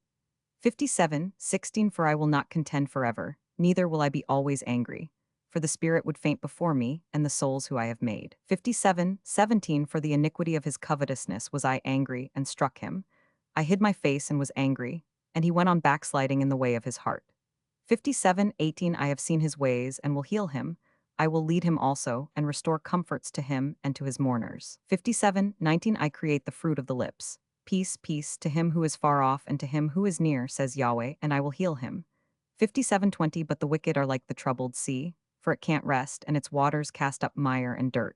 57:16 For I will not contend forever, neither will I be always angry. For the spirit would faint before me, and the souls who I have made. 57:17 For the iniquity of his covetousness was I angry, and struck him. I hid my face and was angry, and he went on backsliding in the way of his heart. 57:18 I have seen his ways, and will heal him. I will lead him also, and restore comforts to him and to his mourners. 57:19 I create the fruit of the lips. Peace, peace, to him who is far off and to him who is near, says Yahweh, and I will heal him. 57:20 But the wicked are like the troubled sea, for it can't rest, and its waters cast up mire and dirt.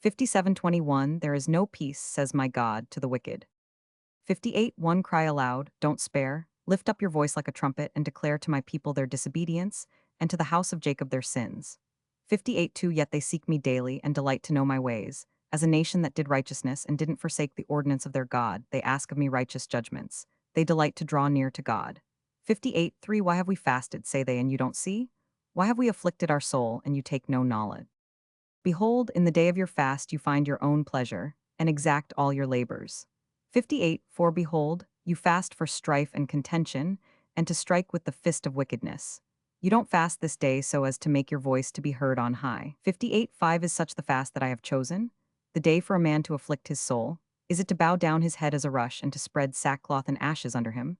57:21 There is no peace, says my God, to the wicked. 58:1 Cry aloud, don't spare, lift up your voice like a trumpet, and declare to my people their disobedience, and to the house of Jacob their sins. 58:2 Yet they seek me daily, and delight to know my ways. As a nation that did righteousness and didn't forsake the ordinance of their God, they ask of me righteous judgments. They delight to draw near to God. 58:3 Why have we fasted, say they, and you don't see? Why have we afflicted our soul, and you take no knowledge? Behold, in the day of your fast you find your own pleasure, and exact all your labors. 58 For behold, you fast for strife and contention, and to strike with the fist of wickedness. You don't fast this day so as to make your voice to be heard on high. 58:5 Is such the fast that I have chosen? The day for a man to afflict his soul? Is it to bow down his head as a rush and to spread sackcloth and ashes under him?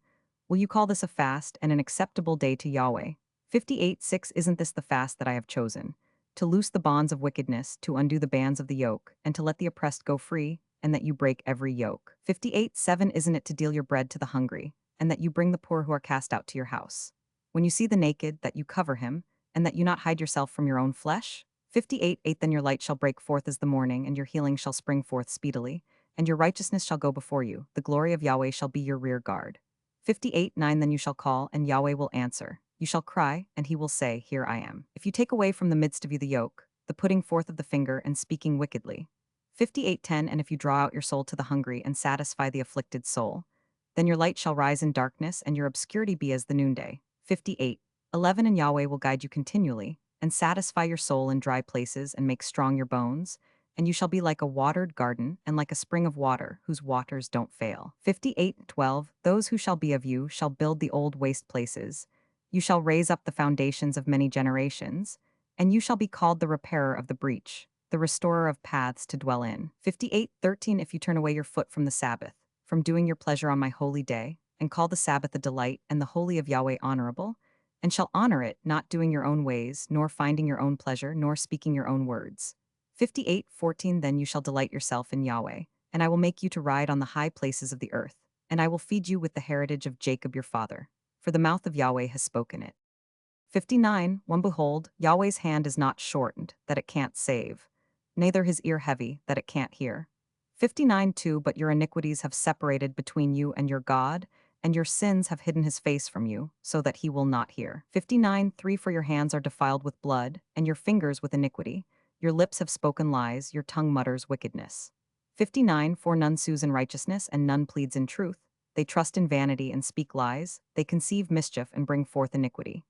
Will you call this a fast and an acceptable day to Yahweh? 58:6 Isn't this the fast that I have chosen? To loose the bonds of wickedness, to undo the bands of the yoke, and to let the oppressed go free, and that you break every yoke. 58:7 Isn't it to deal your bread to the hungry, and that you bring the poor who are cast out to your house? When you see the naked, that you cover him, and that you not hide yourself from your own flesh? 58:8 Then your light shall break forth as the morning, and your healing shall spring forth speedily, and your righteousness shall go before you. The glory of Yahweh shall be your rear guard. 58:9 Then you shall call, and Yahweh will answer. You shall cry, and he will say, Here I am. If you take away from the midst of you the yoke, the putting forth of the finger and speaking wickedly. 58:10 And if you draw out your soul to the hungry and satisfy the afflicted soul, then your light shall rise in darkness and your obscurity be as the noonday. 58:11 And Yahweh will guide you continually, and satisfy your soul in dry places and make strong your bones, and you shall be like a watered garden and like a spring of water whose waters don't fail. 58:12 Those who shall be of you shall build the old waste places. You shall raise up the foundations of many generations, and you shall be called the repairer of the breach, the restorer of paths to dwell in. 58:13 If you turn away your foot from the Sabbath, from doing your pleasure on my holy day, and call the Sabbath a delight and the holy of Yahweh honorable, and shall honor it, not doing your own ways, nor finding your own pleasure, nor speaking your own words. 58:14 Then you shall delight yourself in Yahweh, and I will make you to ride on the high places of the earth, and I will feed you with the heritage of Jacob your father, for the mouth of Yahweh has spoken it. 59:1 Behold, Yahweh's hand is not shortened, that it can't save, neither his ear heavy, that it can't hear. 59:2 But your iniquities have separated between you and your God, and your sins have hidden his face from you, so that he will not hear. 59:3 For your hands are defiled with blood, and your fingers with iniquity. Your lips have spoken lies, your tongue mutters wickedness. 59 For none sues in righteousness, and none pleads in truth. They trust in vanity and speak lies, they conceive mischief and bring forth iniquity.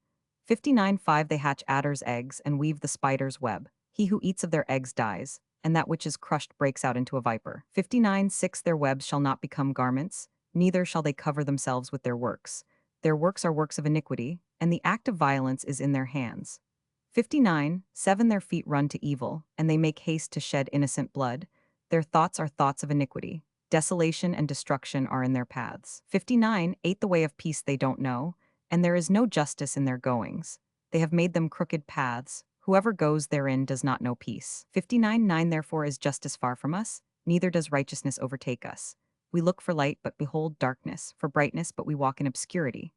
59:5 They hatch adder's eggs and weave the spider's web. He who eats of their eggs dies, and that which is crushed breaks out into a viper. 59:6 Their webs shall not become garments, neither shall they cover themselves with their works. Their works are works of iniquity, and the act of violence is in their hands. 59:7 Their feet run to evil, and they make haste to shed innocent blood. Their thoughts are thoughts of iniquity. Desolation and destruction are in their paths. 59:8 The way of peace they don't know, and there is no justice in their goings. They have made them crooked paths. Whoever goes therein does not know peace. 59:9 Therefore is justice far from us, neither does righteousness overtake us. We look for light, but behold darkness, for brightness, but we walk in obscurity.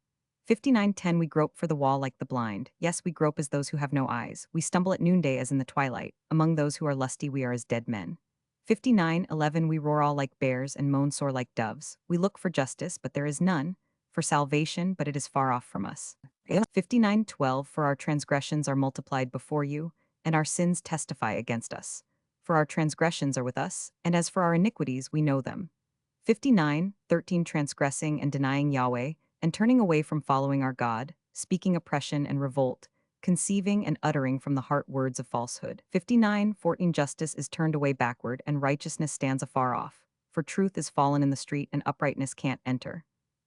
59:10 We grope for the wall like the blind. Yes, we grope as those who have no eyes. We stumble at noonday as in the twilight. Among those who are lusty we are as dead men. 59:11 We roar all like bears and moan sore like doves. We look for justice, but there is none, for salvation, but it is far off from us. 59:12 For our transgressions are multiplied before you, and our sins testify against us. For our transgressions are with us, and as for our iniquities we know them. 59:13 Transgressing and denying Yahweh, and turning away from following our God, speaking oppression and revolt, conceiving and uttering from the heart words of falsehood. 59:14 Justice is turned away backward, and righteousness stands afar off. For truth is fallen in the street, and uprightness can't enter.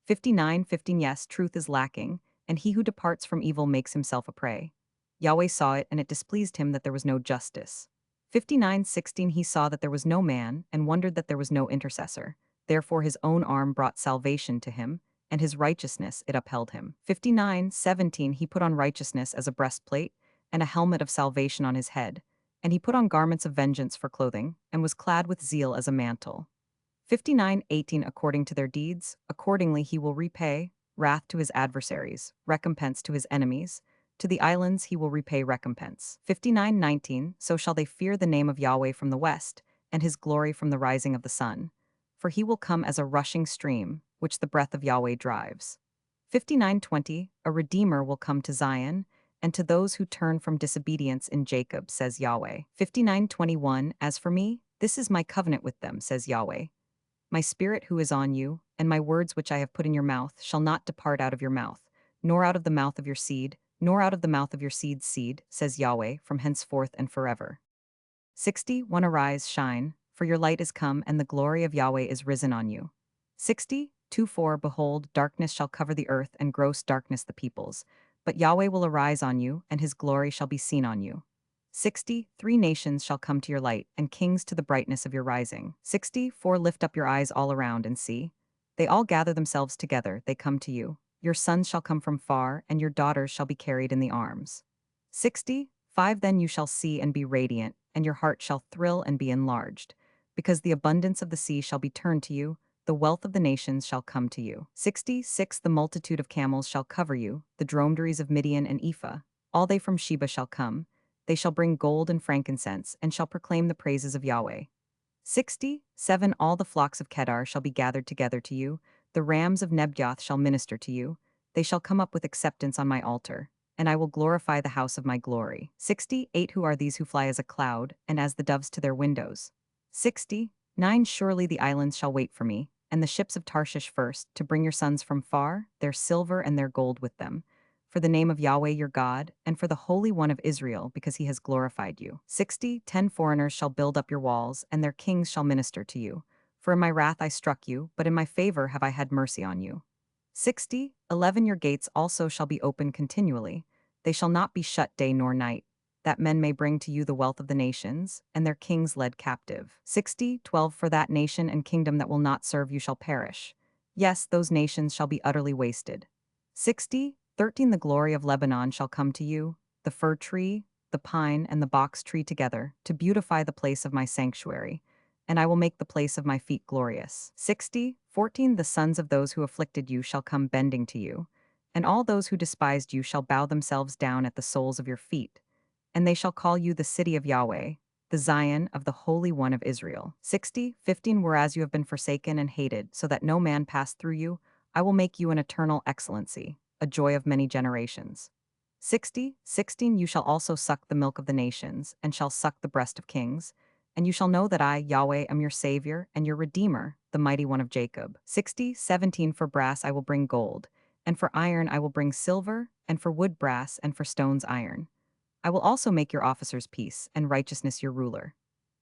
59:15 Yes, truth is lacking, and he who departs from evil makes himself a prey. Yahweh saw it, and it displeased him that there was no justice. 59:16 He saw that there was no man, and wondered that there was no intercessor. Therefore his own arm brought salvation to him, and his righteousness it upheld him. 59:17 He put on righteousness as a breastplate, and a helmet of salvation on his head, and he put on garments of vengeance for clothing, and was clad with zeal as a mantle. 59:18 According to their deeds, accordingly he will repay, wrath to his adversaries, recompense to his enemies. To the islands he will repay recompense. 59:19 So shall they fear the name of Yahweh from the west, and his glory from the rising of the sun. For he will come as a rushing stream, which the breath of Yahweh drives. 59:20 A Redeemer will come to Zion, and to those who turn from disobedience in Jacob, says Yahweh. 59:21 As for me, this is my covenant with them, says Yahweh. My spirit who is on you, and my words which I have put in your mouth, shall not depart out of your mouth, nor out of the mouth of your seed, nor out of the mouth of your seed's seed, says Yahweh, from henceforth and forever. 61 Arise, shine, for your light is come, and the glory of Yahweh is risen on you. 60:2-4 Behold, darkness shall cover the earth, and gross darkness the peoples. But Yahweh will arise on you, and his glory shall be seen on you. 60:3 Nations shall come to your light, and kings to the brightness of your rising. 60:4 Lift up your eyes all around and see. They all gather themselves together, they come to you. Your sons shall come from far, and your daughters shall be carried in the arms. 60:5 Then you shall see and be radiant, and your heart shall thrill and be enlarged. Because the abundance of the sea shall be turned to you, the wealth of the nations shall come to you. 66 The multitude of camels shall cover you, the dromedaries of Midian and Ephah. All they from Sheba shall come. They shall bring gold and frankincense, and shall proclaim the praises of Yahweh. 67 All the flocks of Kedar shall be gathered together to you. The rams of Nebaioth shall minister to you. They shall come up with acceptance on my altar, and I will glorify the house of my glory. 68 Who are these who fly as a cloud, and as the doves to their windows? 69 Surely the islands shall wait for me, and the ships of Tarshish first, to bring your sons from far, their silver and their gold with them, for the name of Yahweh your God, and for the Holy One of Israel, because he has glorified you. 60:10 Foreigners shall build up your walls, and their kings shall minister to you. For in my wrath I struck you, but in my favor have I had mercy on you. 60:11 Your gates also shall be open continually. They shall not be shut day nor night, that men may bring to you the wealth of the nations, and their kings led captive. 60:12 For that nation and kingdom that will not serve you shall perish. Yes, those nations shall be utterly wasted. 60:13 The glory of Lebanon shall come to you, the fir tree, the pine, and the box tree together, to beautify the place of my sanctuary, and I will make the place of my feet glorious. 60:14 The sons of those who afflicted you shall come bending to you, and all those who despised you shall bow themselves down at the soles of your feet, and they shall call you the city of Yahweh, the Zion of the Holy One of Israel. 60:15 Whereas you have been forsaken and hated, so that no man passed through you, I will make you an eternal excellency, a joy of many generations. 60:16 You shall also suck the milk of the nations, and shall suck the breast of kings, and you shall know that I, Yahweh, am your Savior and your Redeemer, the Mighty One of Jacob. 60:17 For brass I will bring gold, and for iron I will bring silver, and for wood brass, and for stones iron. I will also make your officers peace, and righteousness your ruler.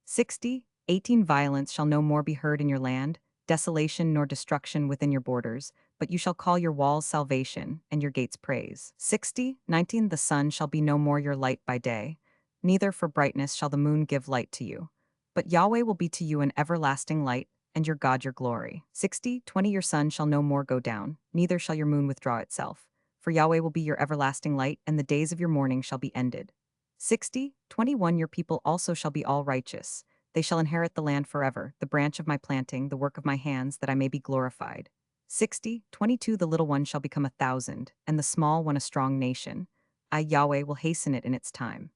60:18 Violence shall no more be heard in your land, desolation nor destruction within your borders, but you shall call your walls salvation, and your gates praise. 60:19 The sun shall be no more your light by day, neither for brightness shall the moon give light to you. But Yahweh will be to you an everlasting light, and your God your glory. 60:20 Your sun shall no more go down, neither shall your moon withdraw itself. For Yahweh will be your everlasting light, and the days of your mourning shall be ended. 60:21 Your people also shall be all righteous. They shall inherit the land forever, the branch of my planting, the work of my hands, that I may be glorified. 60:22 The little one shall become 1,000, and the small one a strong nation. I, Yahweh, will hasten it in its time.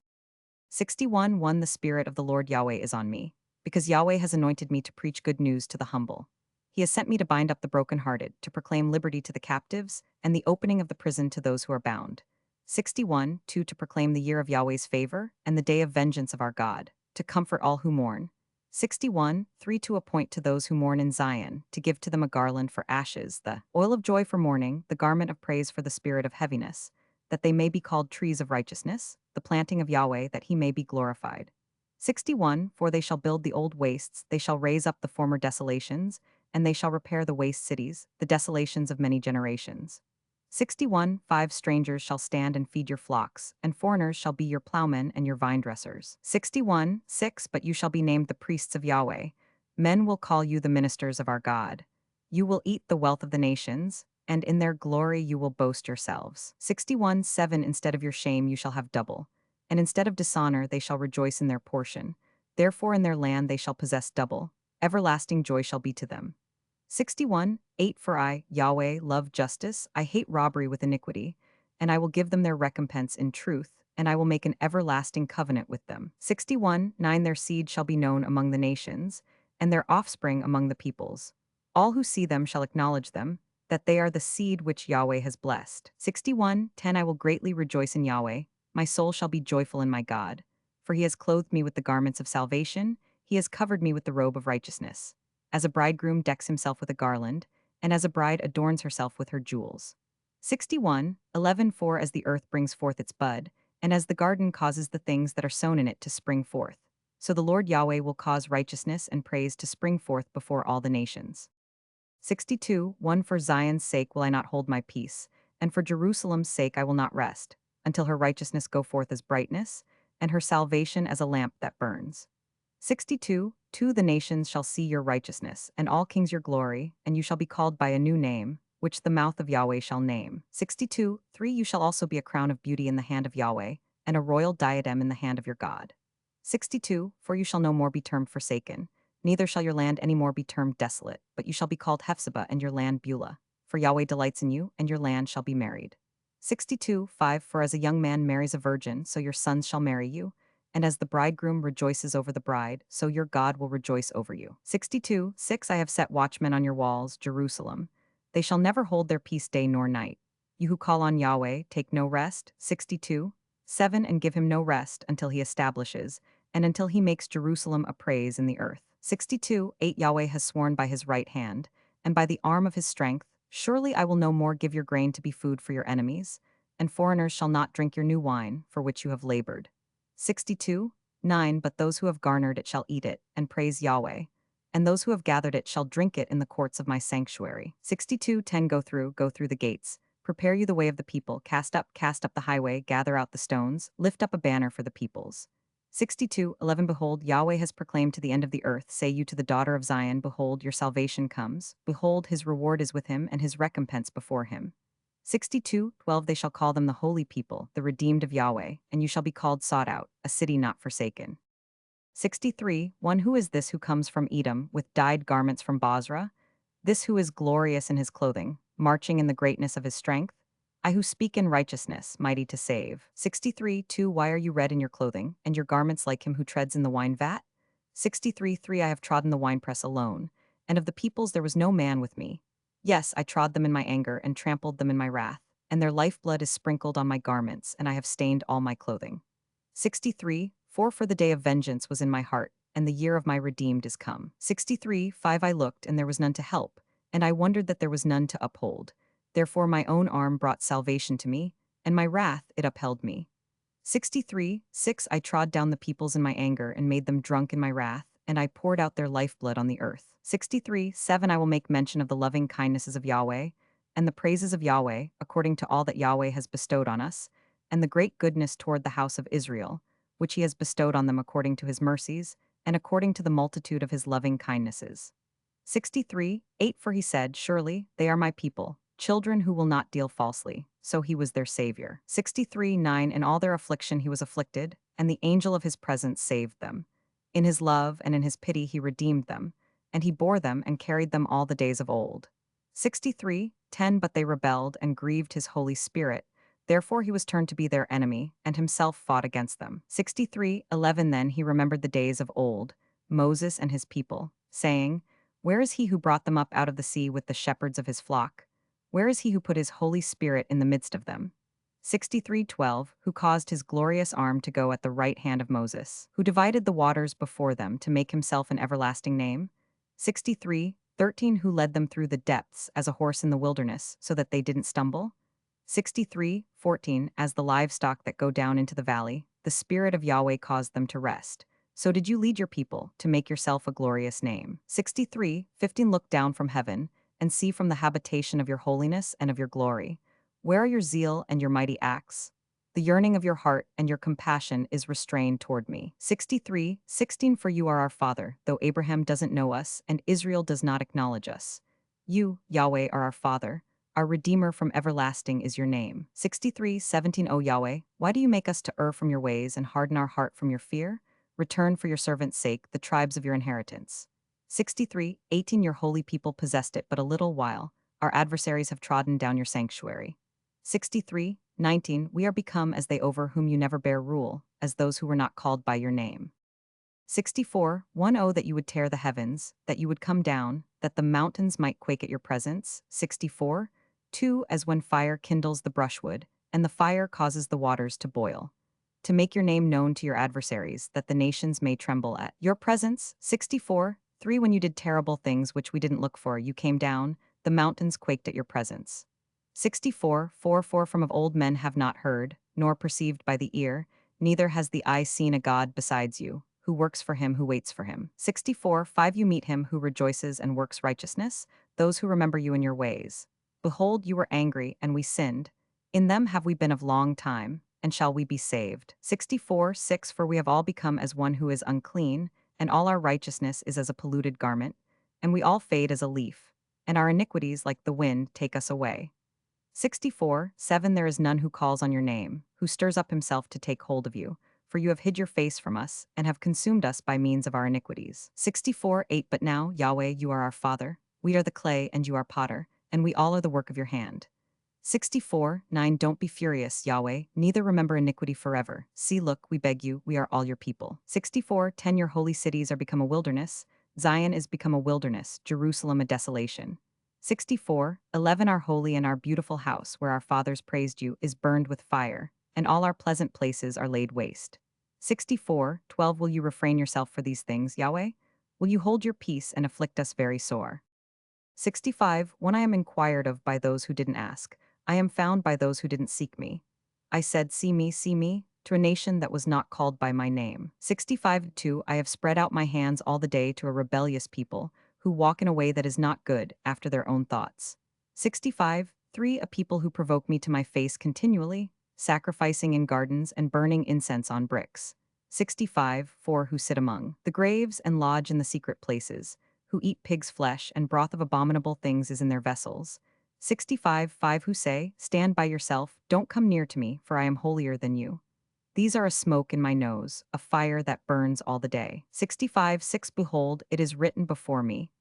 61:1 The Spirit of the Lord Yahweh is on me, because Yahweh has anointed me to preach good news to the humble. He has sent me to bind up the brokenhearted, to proclaim liberty to the captives, and the opening of the prison to those who are bound. 61:2 To proclaim the year of Yahweh's favor, and the day of vengeance of our God, to comfort all who mourn. 61:3 To appoint to those who mourn in Zion, to give to them a garland for ashes, the oil of joy for mourning, the garment of praise for the spirit of heaviness, that they may be called trees of righteousness, the planting of Yahweh, that he may be glorified. 61 For they shall build the old wastes, they shall raise up the former desolations, and they shall repair the waste cities, the desolations of many generations. 61 5 Strangers shall stand and feed your flocks, and foreigners shall be your plowmen and your vine dressers. 61 6 But you shall be named the priests of Yahweh. Men will call you the ministers of our God. You will eat the wealth of the nations, and in their glory you will boast yourselves. 61 7 Instead of your shame you shall have double, and instead of dishonor they shall rejoice in their portion. Therefore in their land they shall possess double. Everlasting joy shall be to them. 61 8 For I, Yahweh, love justice, I hate robbery with iniquity, and I will give them their recompense in truth, and I will make an everlasting covenant with them. 61 9 Their seed shall be known among the nations, and their offspring among the peoples. All who see them shall acknowledge them, that they are the seed which Yahweh has blessed. 61 10 I will greatly rejoice in Yahweh, my soul shall be joyful in my God. For he has clothed me with the garments of salvation, he has covered me with the robe of righteousness. As a bridegroom decks himself with a garland, and as a bride adorns herself with her jewels. 61 11 For as the earth brings forth its bud, and as the garden causes the things that are sown in it to spring forth, so the Lord Yahweh will cause righteousness and praise to spring forth before all the nations. 62 1 For Zion's sake will I not hold my peace, and for Jerusalem's sake I will not rest, until her righteousness go forth as brightness, and her salvation as a lamp that burns. 62 2 The nations shall see your righteousness, and all kings your glory, and you shall be called by a new name, which the mouth of Yahweh shall name. 62 3 You shall also be a crown of beauty in the hand of Yahweh, and a royal diadem in the hand of your God. 62 For you shall no more be termed forsaken, neither shall your land any more be termed desolate, but you shall be called Hephzibah and your land Beulah. For Yahweh delights in you, and your land shall be married. 62 5 For as a young man marries a virgin, so your sons shall marry you, and as the bridegroom rejoices over the bride, so your God will rejoice over you. 62 6 I have set watchmen on your walls, Jerusalem. They shall never hold their peace day nor night. You who call on Yahweh, take no rest. 62 7 And give him no rest until he establishes, and until he makes Jerusalem a praise in the earth. 62 8 Yahweh has sworn by his right hand, and by the arm of his strength, surely I will no more give your grain to be food for your enemies, and foreigners shall not drink your new wine, for which you have labored. 62 9 But those who have garnered it shall eat it, and praise Yahweh, and those who have gathered it shall drink it in the courts of my sanctuary. 62 10 Go through the gates, prepare you the way of the people, cast up the highway, gather out the stones, lift up a banner for the peoples. 62 11 Behold, Yahweh has proclaimed to the end of the earth, say you to the daughter of Zion, behold, your salvation comes, behold, his reward is with him, and his recompense before him. 62 12 They shall call them the holy people, the redeemed of Yahweh, and you shall be called sought out, a city not forsaken. 63 1 Who is this who comes from Edom, with dyed garments from Bozrah? This who is glorious in his clothing, marching in the greatness of his strength? I who speak in righteousness, mighty to save. 63 2 Why are you red in your clothing, and your garments like him who treads in the wine vat? 63 3 I have trodden the winepress alone, and of the peoples there was no man with me. Yes, I trod them in my anger and trampled them in my wrath, and their lifeblood is sprinkled on my garments, and I have stained all my clothing. 63 4 For the day of vengeance was in my heart, and the year of my redeemed is come. 63 5 I looked, and there was none to help, and I wondered that there was none to uphold. Therefore my own arm brought salvation to me, and my wrath it upheld me. 63 6 I trod down the peoples in my anger and made them drunk in my wrath, and I poured out their lifeblood on the earth. 63 7 I will make mention of the loving kindnesses of Yahweh, and the praises of Yahweh, according to all that Yahweh has bestowed on us, and the great goodness toward the house of Israel, which he has bestowed on them according to his mercies, and according to the multitude of his loving kindnesses. 63 8 For he said, surely, they are my people, children who will not deal falsely, so he was their savior. 63 9 In all their affliction he was afflicted, and the angel of his presence saved them. In his love and in his pity he redeemed them, and he bore them and carried them all the days of old. 63 10 But they rebelled and grieved his Holy Spirit, therefore he was turned to be their enemy, and himself fought against them. 63 11 Then he remembered the days of old, Moses and his people, saying, where is he who brought them up out of the sea with the shepherds of his flock? Where is he who put his Holy Spirit in the midst of them? 63:12 Who caused his glorious arm to go at the right hand of Moses, who divided the waters before them to make himself an everlasting name? 63:13 Who led them through the depths as a horse in the wilderness, so that they didn't stumble? 63:14 As the livestock that go down into the valley, the Spirit of Yahweh caused them to rest. So did you lead your people to make yourself a glorious name. 63:15 Look down from heaven and see from the habitation of your holiness and of your glory. Where are your zeal and your mighty acts? The yearning of your heart and your compassion is restrained toward me. 63:16 For you are our Father, though Abraham doesn't know us and Israel does not acknowledge us. You, Yahweh, are our Father. Our Redeemer from everlasting is your name. 63:17 O Yahweh, why do you make us to err from your ways and harden our heart from your fear? Return for your servant's sake the tribes of your inheritance. 63:18 Your holy people possessed it but a little while. Our adversaries have trodden down your sanctuary. 63:19 We are become as they over whom you never bear rule, as those who were not called by your name. 64:1 Oh, that you would tear the heavens, that you would come down, that the mountains might quake at your presence. 64:2 As when fire kindles the brushwood, and the fire causes the waters to boil. To make your name known to your adversaries, that the nations may tremble at your presence. 64:3 When you did terrible things which we didn't look for, you came down, the mountains quaked at your presence. 64:4 From of old men have not heard, nor perceived by the ear, neither has the eye seen a God besides you, who works for him who waits for him. 64:5 You meet him who rejoices and works righteousness, those who remember you in your ways. Behold, you were angry, and we sinned. In them have we been of long time, and shall we be saved. 64:6 For we have all become as one who is unclean, and all our righteousness is as a polluted garment, and we all fade as a leaf, and our iniquities like the wind take us away. 64:7 There is none who calls on your name, who stirs up himself to take hold of you, for you have hid your face from us, and have consumed us by means of our iniquities. 64:8 But now, Yahweh, you are our Father, we are the clay and you are potter, and we all are the work of your hand. 64:9 Don't be furious, Yahweh, neither remember iniquity forever. See, look, we beg you, we are all your people. 64:10 Your holy cities are become a wilderness, Zion is become a wilderness, Jerusalem a desolation. 64:11 Our holy and our beautiful house, where our fathers praised you, is burned with fire, and all our pleasant places are laid waste. 64:12 Will you refrain yourself for these things, Yahweh? Will you hold your peace and afflict us very sore? 65 When I am inquired of by those who didn't ask, I am found by those who didn't seek me. I said, see me, to a nation that was not called by my name. 65:2 I have spread out my hands all the day to a rebellious people, who walk in a way that is not good, after their own thoughts. 65:3 A people who provoke me to my face continually, sacrificing in gardens and burning incense on bricks. 65:4 Who sit among the graves and lodge in the secret places, who eat pig's flesh and broth of abominable things is in their vessels. 65:5 Who say, stand by yourself, don't come near to me, for I am holier than you. These are a smoke in my nose, a fire that burns all the day. 65:6 Behold, it is written before me.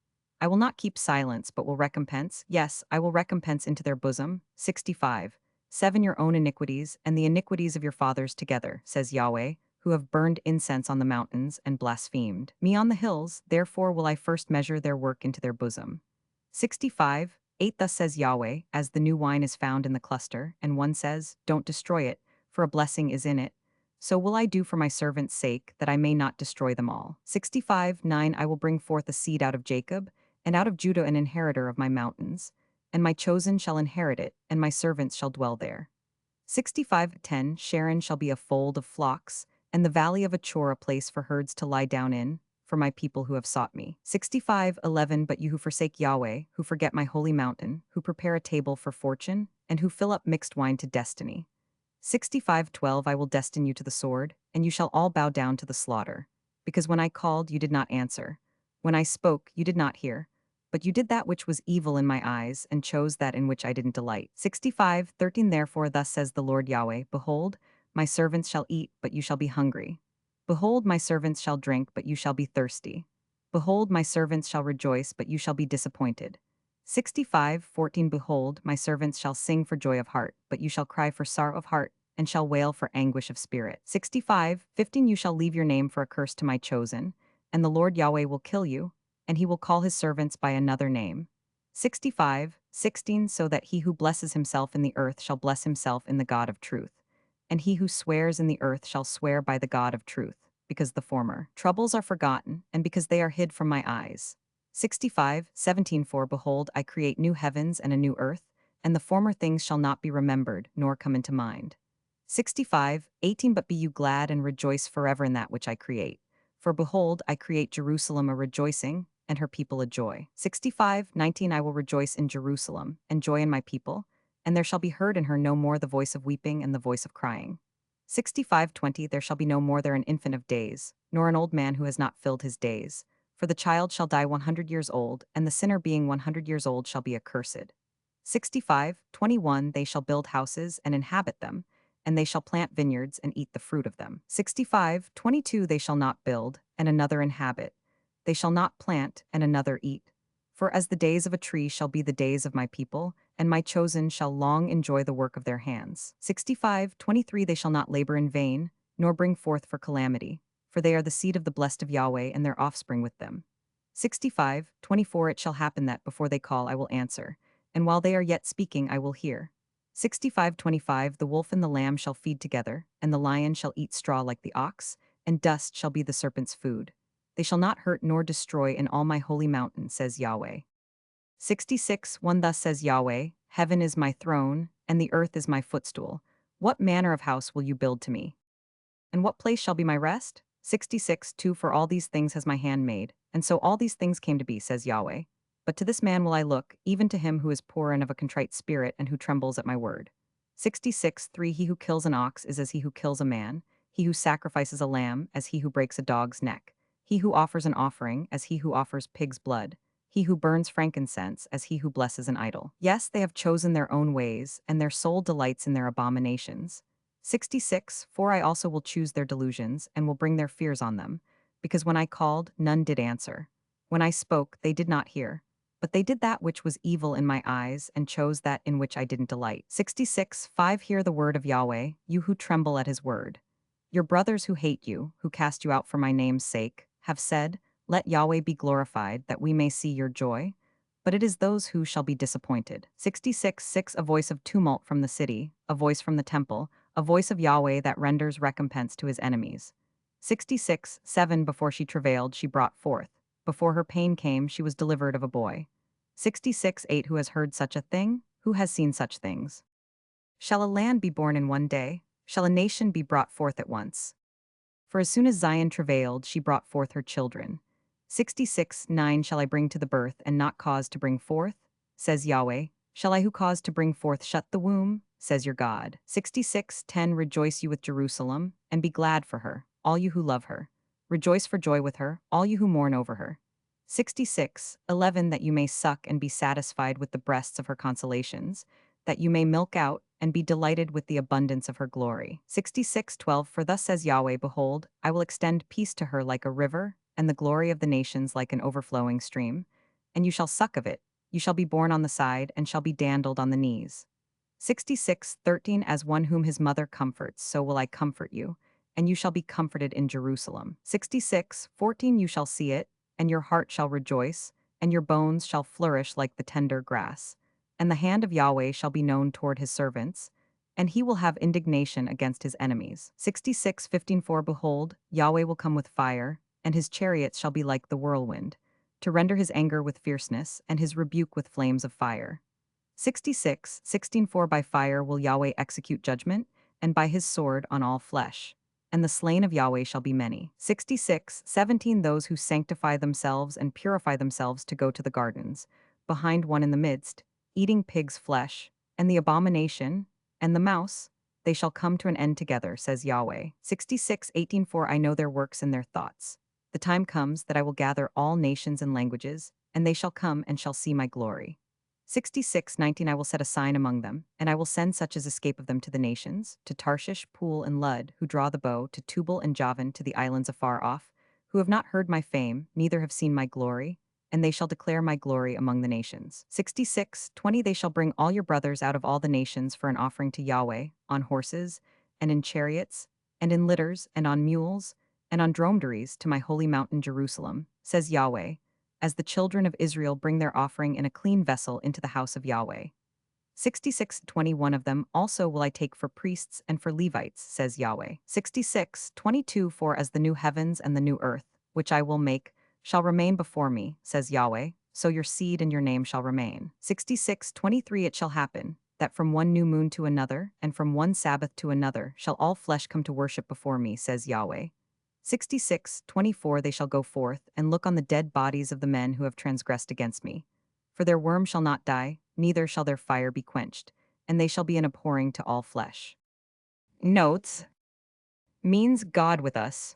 I will not keep silence, but will recompense. Yes, I will recompense into their bosom. 65:7 Your own iniquities and the iniquities of your fathers together, says Yahweh, who have burned incense on the mountains and blasphemed me on the hills, therefore will I first measure their work into their bosom. 65:8 Thus says Yahweh, as the new wine is found in the cluster, and one says, don't destroy it, for a blessing is in it, so will I do for my servant's sake, that I may not destroy them all. 65:9 I will bring forth a seed out of Jacob, and out of Judah an inheritor of my mountains, and my chosen shall inherit it, and my servants shall dwell there. 65:10 Sharon shall be a fold of flocks, and the valley of Achor a place for herds to lie down in, for my people who have sought me. 65:11 But you who forsake Yahweh, who forget my holy mountain, who prepare a table for fortune, and who fill up mixed wine to destiny. 65:12 I will destine you to the sword, and you shall all bow down to the slaughter. Because when I called, you did not answer. When I spoke, you did not hear. But you did that which was evil in my eyes, and chose that in which I didn't delight. 65:13 Therefore thus says the Lord Yahweh, Behold, my servants shall eat, but you shall be hungry. Behold, my servants shall drink, but you shall be thirsty. Behold, my servants shall rejoice, but you shall be disappointed. 65:14 Behold, my servants shall sing for joy of heart, but you shall cry for sorrow of heart, and shall wail for anguish of spirit. 65:15 You shall leave your name for a curse to my chosen, and the Lord Yahweh will kill you, and he will call his servants by another name. 65:16 So that he who blesses himself in the earth shall bless himself in the God of truth, and he who swears in the earth shall swear by the God of truth, because the former troubles are forgotten, and because they are hid from my eyes. 65:17 For behold, I create new heavens and a new earth, and the former things shall not be remembered, nor come into mind. 65:18 But be you glad and rejoice forever in that which I create. For behold, I create Jerusalem a rejoicing, and her people a joy. 65:19 I will rejoice in Jerusalem, and joy in my people, and there shall be heard in her no more the voice of weeping and the voice of crying. 65:20 There shall be no more there an infant of days, nor an old man who has not filled his days. For the child shall die 100 years old, and the sinner being 100 years old shall be accursed. 65:21 They shall build houses and inhabit them, and they shall plant vineyards and eat the fruit of them. 65:22 They shall not build, and another inhabit. They shall not plant, and another eat. For as the days of a tree shall be the days of my people, and my chosen shall long enjoy the work of their hands. 65:23 They shall not labor in vain, nor bring forth for calamity, for they are the seed of the blessed of Yahweh and their offspring with them. 65:24 It shall happen that before they call I will answer, and while they are yet speaking I will hear. 65:25 The wolf and the lamb shall feed together, and the lion shall eat straw like the ox, and dust shall be the serpent's food. They shall not hurt nor destroy in all my holy mountain, says Yahweh. 66:1 Thus says Yahweh, Heaven is my throne, and the earth is my footstool. What manner of house will you build to me? And what place shall be my rest? 66:2 For all these things has my hand made, and so all these things came to be, says Yahweh. But to this man will I look, even to him who is poor and of a contrite spirit and who trembles at my word. 66:3 He who kills an ox is as he who kills a man, he who sacrifices a lamb as he who breaks a dog's neck, he who offers an offering as he who offers pig's blood, he who burns frankincense as he who blesses an idol. Yes, they have chosen their own ways, and their soul delights in their abominations. 66 For I also will choose their delusions, and will bring their fears on them, because when I called, none did answer. When I spoke, they did not hear. But they did that which was evil in my eyes, and chose that in which I didn't delight. 66:5 Hear the word of Yahweh, you who tremble at his word. Your brothers who hate you, who cast you out for my name's sake, have said, Let Yahweh be glorified, that we may see your joy. But it is those who shall be disappointed. 66:6 A voice of tumult from the city, a voice from the temple, a voice of Yahweh that renders recompense to his enemies. 66:7 Before she travailed, she brought forth. Before her pain came, she was delivered of a boy. 66:8 Who has heard such a thing? Who has seen such things? Shall a land be born in one day? Shall a nation be brought forth at once? For as soon as Zion travailed, she brought forth her children. 66:9 Shall I bring to the birth and not cause to bring forth? Says Yahweh. Shall I who cause to bring forth shut the womb? Says your God. 66:10 Rejoice you with Jerusalem, and be glad for her, all you who love her. Rejoice for joy with her, all you who mourn over her. 66:11 That you may suck and be satisfied with the breasts of her consolations, that you may milk out and be delighted with the abundance of her glory. 66:12 For thus says Yahweh, Behold, I will extend peace to her like a river, and the glory of the nations like an overflowing stream. And you shall suck of it, you shall be borne on the side, and shall be dandled on the knees. 66:13 As one whom his mother comforts, so will I comfort you, and you shall be comforted in Jerusalem. 66:14 You shall see it, and your heart shall rejoice, and your bones shall flourish like the tender grass. And the hand of Yahweh shall be known toward his servants, and he will have indignation against his enemies. 66:15 For behold, Yahweh will come with fire, and his chariots shall be like the whirlwind, to render his anger with fierceness, and his rebuke with flames of fire. 66:16 For by fire will Yahweh execute judgment, and by his sword on all flesh. And the slain of Yahweh shall be many. 66:17 Those who sanctify themselves and purify themselves to go to the gardens, behind one in the midst, eating pig's flesh, and the abomination, and the mouse, they shall come to an end together, says Yahweh. 66:18 For I know their works and their thoughts. The time comes that I will gather all nations and languages, and they shall come and shall see my glory. 66:19 I will set a sign among them, and I will send such as escape of them to the nations, to Tarshish, Pool, and Lud, who draw the bow, to Tubal and Javan, to the islands afar off, who have not heard my fame, neither have seen my glory, and they shall declare my glory among the nations. 66:20 They shall bring all your brothers out of all the nations for an offering to Yahweh, on horses, and in chariots, and in litters, and on mules, and on dromedaries, to my holy mountain Jerusalem, says Yahweh, as the children of Israel bring their offering in a clean vessel into the house of Yahweh. 66:21 Of them also will I take for priests and for Levites, says Yahweh. 66:22 For as the new heavens and the new earth, which I will make, shall remain before me, says Yahweh, so your seed and your name shall remain. 66:23 It shall happen, that from one new moon to another, and from one Sabbath to another, shall all flesh come to worship before me, says Yahweh. 66:24 They shall go forth, and look on the dead bodies of the men who have transgressed against me. For their worm shall not die, neither shall their fire be quenched, and they shall be an abhorring to all flesh. Notes: means God with us.